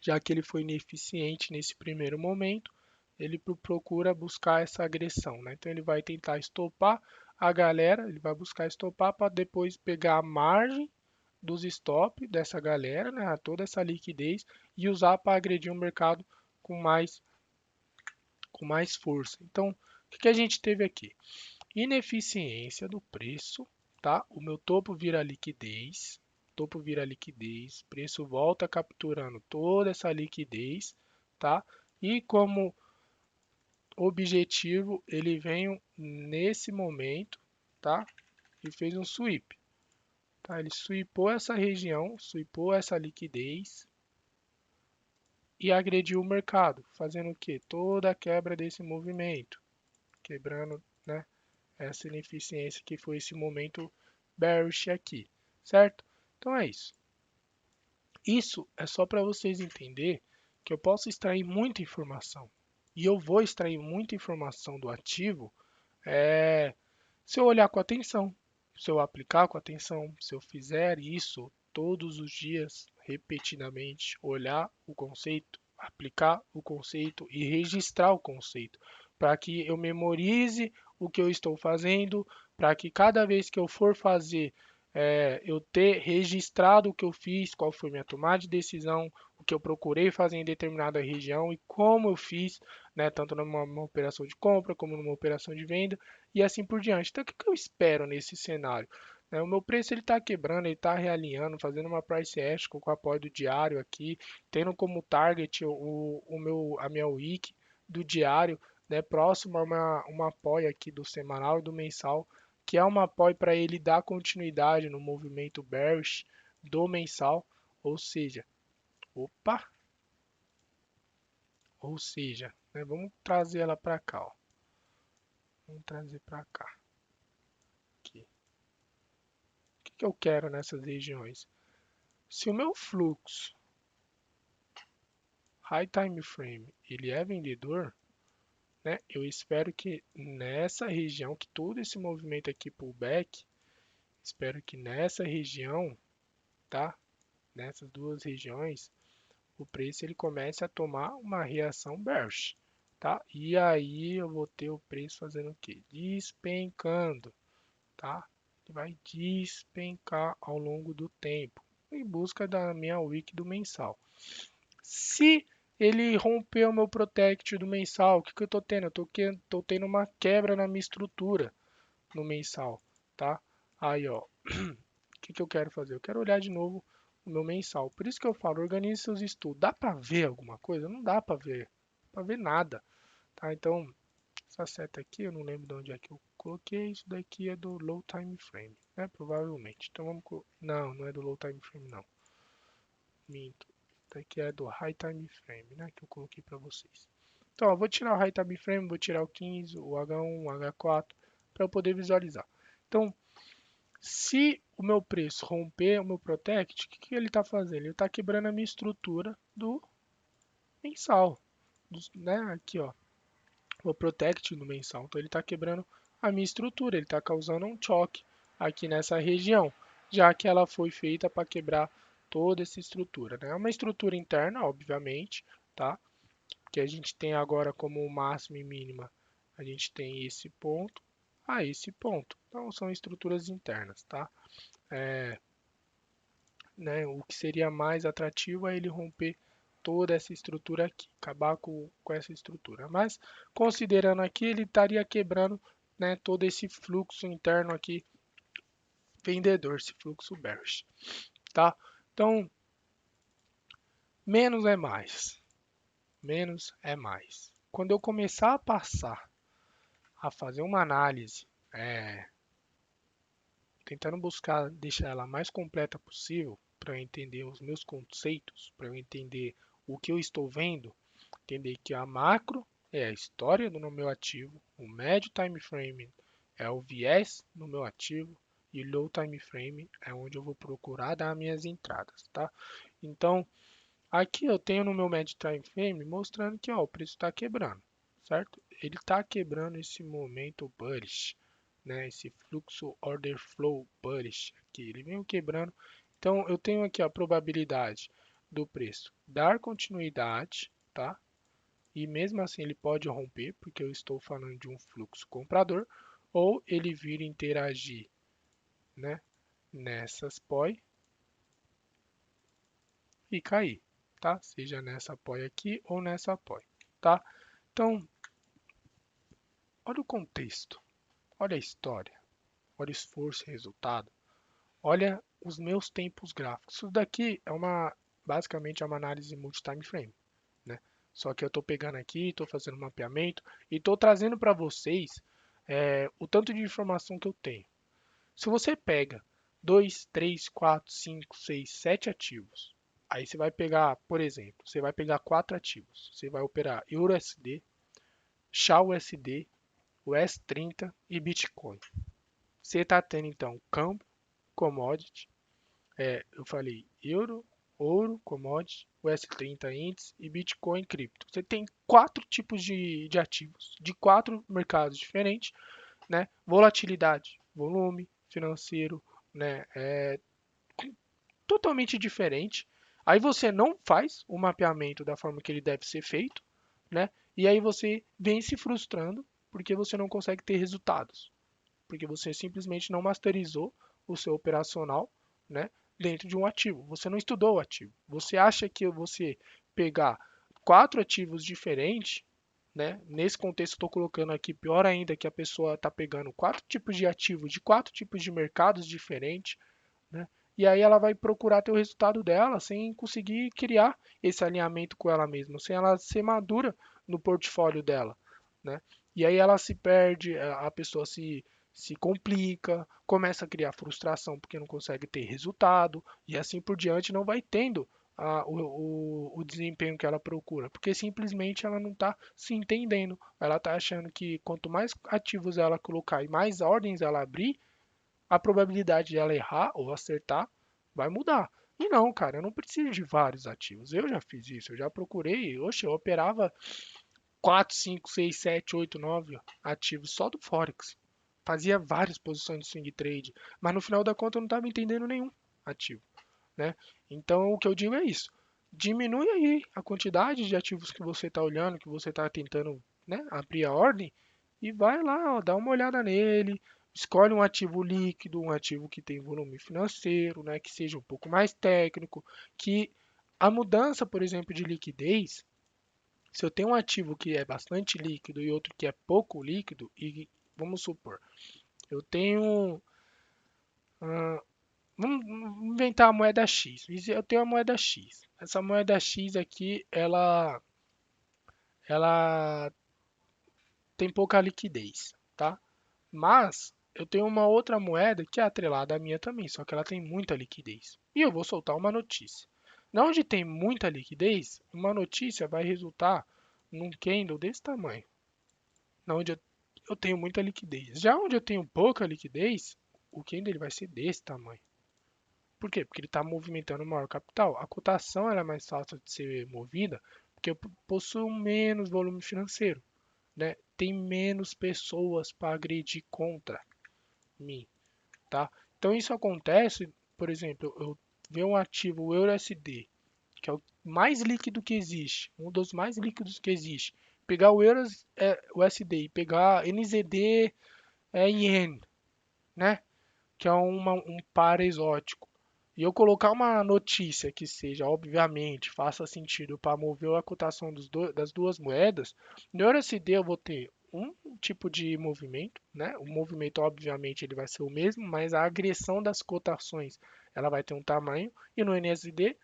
já que ele foi ineficiente nesse primeiro momento, ele procura buscar essa agressão, né? Então ele vai tentar estopar a galera, ele vai buscar estopar para depois pegar a margem dos stop dessa galera, né? Toda essa liquidez e usar para agredir o mercado com mais com mais força. Então, o que que a gente teve aqui? Ineficiência do preço, tá? O meu topo vira liquidez, preço volta capturando toda essa liquidez, tá? E como objetivo, ele veio nesse momento, tá? E fez um sweep, tá? Ele sweepou essa região, sweepou essa liquidez e agrediu o mercado, fazendo o quê? Toda a quebra desse movimento, quebrando, né? Essa ineficiência que foi esse momento bearish aqui, certo? Então é isso. Isso é só para vocês entenderem que eu posso extrair muita informação. E eu vou extrair muita informação do ativo se eu olhar com atenção. Se eu aplicar com atenção, se eu fizer isso todos os dias, repetidamente, olhar o conceito, aplicar o conceito e registrar o conceito, para que eu memorize o que eu estou fazendo, para que cada vez que eu for fazer, eu ter registrado o que eu fiz, qual foi minha tomada de decisão, o que eu procurei fazer em determinada região e como eu fiz, né, tanto numa operação de compra como numa operação de venda e assim por diante. Então, o que eu espero nesse cenário? Né, o meu preço ele está quebrando, ele está realinhando, fazendo uma price action com o apoio do diário aqui, tendo como target a minha week do diário, né, próximo a uma apoio aqui do semanal e do mensal, que é uma apoio para ele dar continuidade no movimento bearish do mensal, ou seja, opa, né, vamos trazer ela para cá, ó. Vamos trazer para cá. Aqui. O que eu quero nessas regiões? Se o meu fluxo high time frame ele é vendedor, né, eu espero que nessa região, que todo esse movimento aqui pullback, espero que nessa região, tá? Nessas duas regiões, o preço ele comece a tomar uma reação bearish, tá? E aí eu vou ter o preço fazendo o quê? Despencando, tá? Ele vai despencar ao longo do tempo, em busca da minha wick do mensal. Se ele romper o meu protect do mensal, o que, que eu estou tendo? Eu tô tendo uma quebra na minha estrutura no mensal, tá? Aí, ó, o que, que eu quero fazer? Eu quero olhar de novo o meu mensal. Por isso que eu falo, organize seus estudos. Dá para ver alguma coisa? Não dá para ver nada, tá? Então, essa seta aqui, eu não lembro de onde é que eu coloquei. Isso daqui é do low time frame, né? Provavelmente. Então vamos, não, não é do low time frame, não. Minto. Que é do High Time Frame, né, que eu coloquei para vocês. Então, eu vou tirar o High Time Frame, vou tirar o 15, o H1, o H4, para eu poder visualizar. Então, se o meu preço romper o meu Protect, o que, que ele está fazendo? Ele está quebrando a minha estrutura do mensal, né, aqui ó, o Protect no mensal. Então, ele está quebrando a minha estrutura, ele está causando um choque aqui nessa região, já que ela foi feita para quebrar toda essa estrutura, né? É uma estrutura interna, obviamente, tá? Que a gente tem agora como máxima e mínima, a gente tem esse ponto a esse ponto. Então são estruturas internas, tá? Né, o que seria mais atrativo é ele romper toda essa estrutura aqui, acabar com essa estrutura. Mas considerando aqui, ele estaria quebrando, né, todo esse fluxo interno aqui vendedor, esse fluxo bearish, tá? Então, menos é mais. Menos é mais. Quando eu começar a passar a fazer uma análise, tentando buscar deixar ela mais completa possível, para eu entender os meus conceitos, para eu entender o que eu estou vendo, entender que a macro é a história do meu ativo, o médio time frame é o viés no meu ativo e o low time frame é onde eu vou procurar dar minhas entradas, tá? Então, aqui eu tenho no meu médio time frame mostrando que ó, o preço está quebrando, certo? Ele está quebrando esse momento bullish, né? Esse fluxo order flow bullish aqui, ele vem quebrando. Então eu tenho aqui a probabilidade do preço dar continuidade, tá? E mesmo assim ele pode romper, porque eu estou falando de um fluxo comprador, ou ele vir interagir, né? Nessas POI e cair, tá? Seja nessa apoia aqui ou nessa apoia, tá? Então, olha o contexto, olha a história, olha o esforço e resultado, olha os meus tempos gráficos. Isso daqui é basicamente é uma análise multi-time frame, né? Só que eu estou pegando aqui, estou fazendo um mapeamento e estou trazendo para vocês o tanto de informação que eu tenho. Se você pega 2, 3, 4, 5, 6, 7 ativos, aí você vai pegar, por exemplo, você vai pegar 4 ativos. Você vai operar EURUSD, XAUUSD, o S30 e Bitcoin. Você está tendo então câmbio, commodity, eu falei euro, ouro, commodity, o S30 índice e Bitcoin cripto. Você tem 4 tipos de ativos, de 4 mercados diferentes, né? Volatilidade, volume, financeiro, né? É totalmente diferente. Aí você não faz o mapeamento da forma que ele deve ser feito, né? E aí você vem se frustrando porque você não consegue ter resultados, porque você simplesmente não masterizou o seu operacional, né, dentro de um ativo. Você não estudou o ativo. Você acha que você pegar quatro ativos diferentes, né? Nesse contexto, estou colocando aqui pior ainda que a pessoa está pegando quatro tipos de ativos de quatro tipos de mercados diferentes, né? E aí ela vai procurar ter o resultado dela sem conseguir criar esse alinhamento com ela mesma, sem ela ser madura no portfólio dela, né? E aí ela se perde, a pessoa se complica, começa a criar frustração porque não consegue ter resultado e assim por diante não vai tendo o desempenho que ela procura, porque simplesmente ela não está se entendendo. Ela está achando que quanto mais ativos ela colocar e mais ordens ela abrir, a probabilidade de ela errar ou acertar vai mudar. E não, cara, eu não preciso de vários ativos. Eu já fiz isso, eu já procurei. Oxe, eu operava 4, 5, 6, 7, 8, 9 ativos só do Forex. Fazia várias posições de swing trade, mas no final da conta eu não estava entendendo nenhum ativo, né? Então o que eu digo é isso. Diminui aí a quantidade de ativos que você está olhando, que você está tentando, né, abrir a ordem e vai lá, ó, dá uma olhada nele, escolhe um ativo líquido, um ativo que tem volume financeiro, né, que seja um pouco mais técnico, que a mudança, por exemplo, de liquidez, se eu tenho um ativo que é bastante líquido e outro que é pouco líquido, e vamos supor, eu tenho, ah, vamos inventar a moeda X. Eu tenho a moeda X. Essa moeda X aqui, ela tem pouca liquidez, tá? Mas eu tenho uma outra moeda que é atrelada à minha também, só que ela tem muita liquidez. E eu vou soltar uma notícia. Na onde tem muita liquidez, uma notícia vai resultar num candle desse tamanho. Na onde eu tenho muita liquidez. Já onde eu tenho pouca liquidez, o candle ele vai ser desse tamanho. Por quê? Porque ele está movimentando maior capital. A cotação ela é mais fácil de ser movida porque eu possuo menos volume financeiro, né? Tem menos pessoas para agredir contra mim, tá? Então isso acontece, por exemplo, eu ver um ativo, o EURUSD, que é o mais líquido que existe, um dos mais líquidos que existe, pegar o EURUSD e pegar NZD IN, né? Que é um par exótico. E eu colocar uma notícia que seja, obviamente, faça sentido para mover a cotação das duas moedas, no EURUSD eu vou ter um tipo de movimento, né? O movimento, obviamente, ele vai ser o mesmo, mas a agressão das cotações ela vai ter um tamanho. E no NSD,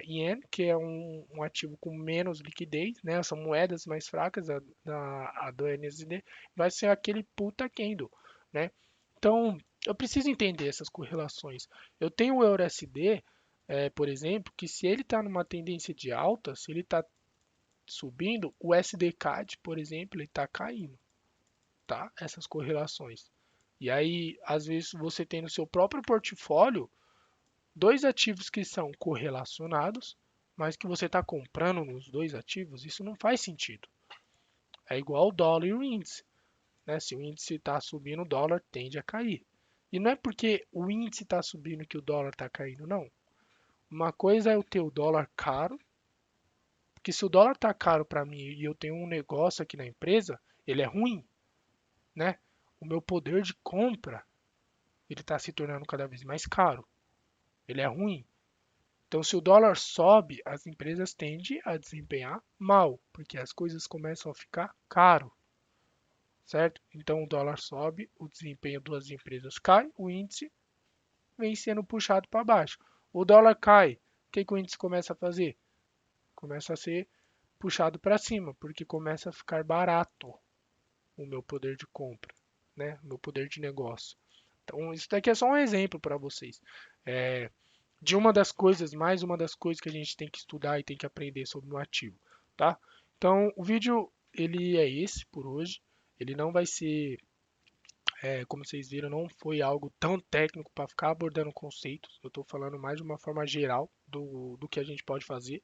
Yen, que é um ativo com menos liquidez, né? São moedas mais fracas, a do NSD, vai ser aquele puta candle, né? Então, eu preciso entender essas correlações. Eu tenho o EURUSD, por exemplo, que se ele está numa tendência de alta, se ele está subindo, o SDCAD, por exemplo, ele está caindo, tá? Essas correlações. E aí, às vezes, você tem no seu próprio portfólio dois ativos que são correlacionados, mas que você está comprando nos dois ativos, isso não faz sentido. É igual o dólar e o índice, né? Se o índice está subindo, o dólar tende a cair. E não é porque o índice está subindo que o dólar está caindo, não. Uma coisa é eu ter o dólar caro, porque se o dólar está caro para mim e eu tenho um negócio aqui na empresa, ele é ruim, né? O meu poder de compra ele está se tornando cada vez mais caro. Ele é ruim. Então, se o dólar sobe, as empresas tendem a desempenhar mal, porque as coisas começam a ficar caro, certo? Então, o dólar sobe, o desempenho das empresas cai, o índice vem sendo puxado para baixo. O dólar cai, o que o índice começa a fazer? Começa a ser puxado para cima, porque começa a ficar barato o meu poder de compra, né? O meu poder de negócio. Então, isso daqui é só um exemplo para vocês. De uma das coisas, mais uma das coisas que a gente tem que estudar e tem que aprender sobre o ativo, tá? Então, o vídeo ele é esse por hoje. Ele não vai ser, como vocês viram, não foi algo tão técnico para ficar abordando conceitos. Eu estou falando mais de uma forma geral do que a gente pode fazer,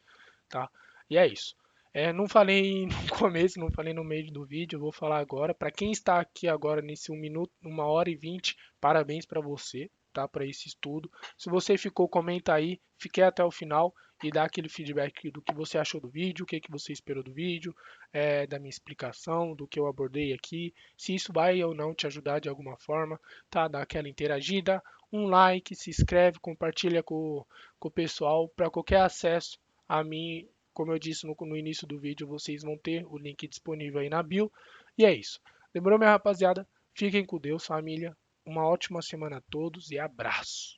tá? E é isso. Não falei no começo, não falei no meio do vídeo, eu vou falar agora. Para quem está aqui agora nesse 1 minuto, 1 hora e 20, parabéns para você, tá? Para esse estudo. Se você ficou, comenta aí, fiquei até o final e dá aquele feedback do que você achou do vídeo, o que que você esperou do vídeo, da minha explicação, do que eu abordei aqui, se isso vai ou não te ajudar de alguma forma, tá? Dá aquela interagida, um like, se inscreve, compartilha com o pessoal para qualquer acesso a mim. Como eu disse no início do vídeo, vocês vão ter o link disponível aí na bio. E é isso. Demorou, minha rapaziada? Fiquem com Deus, família. Uma ótima semana a todos e abraço.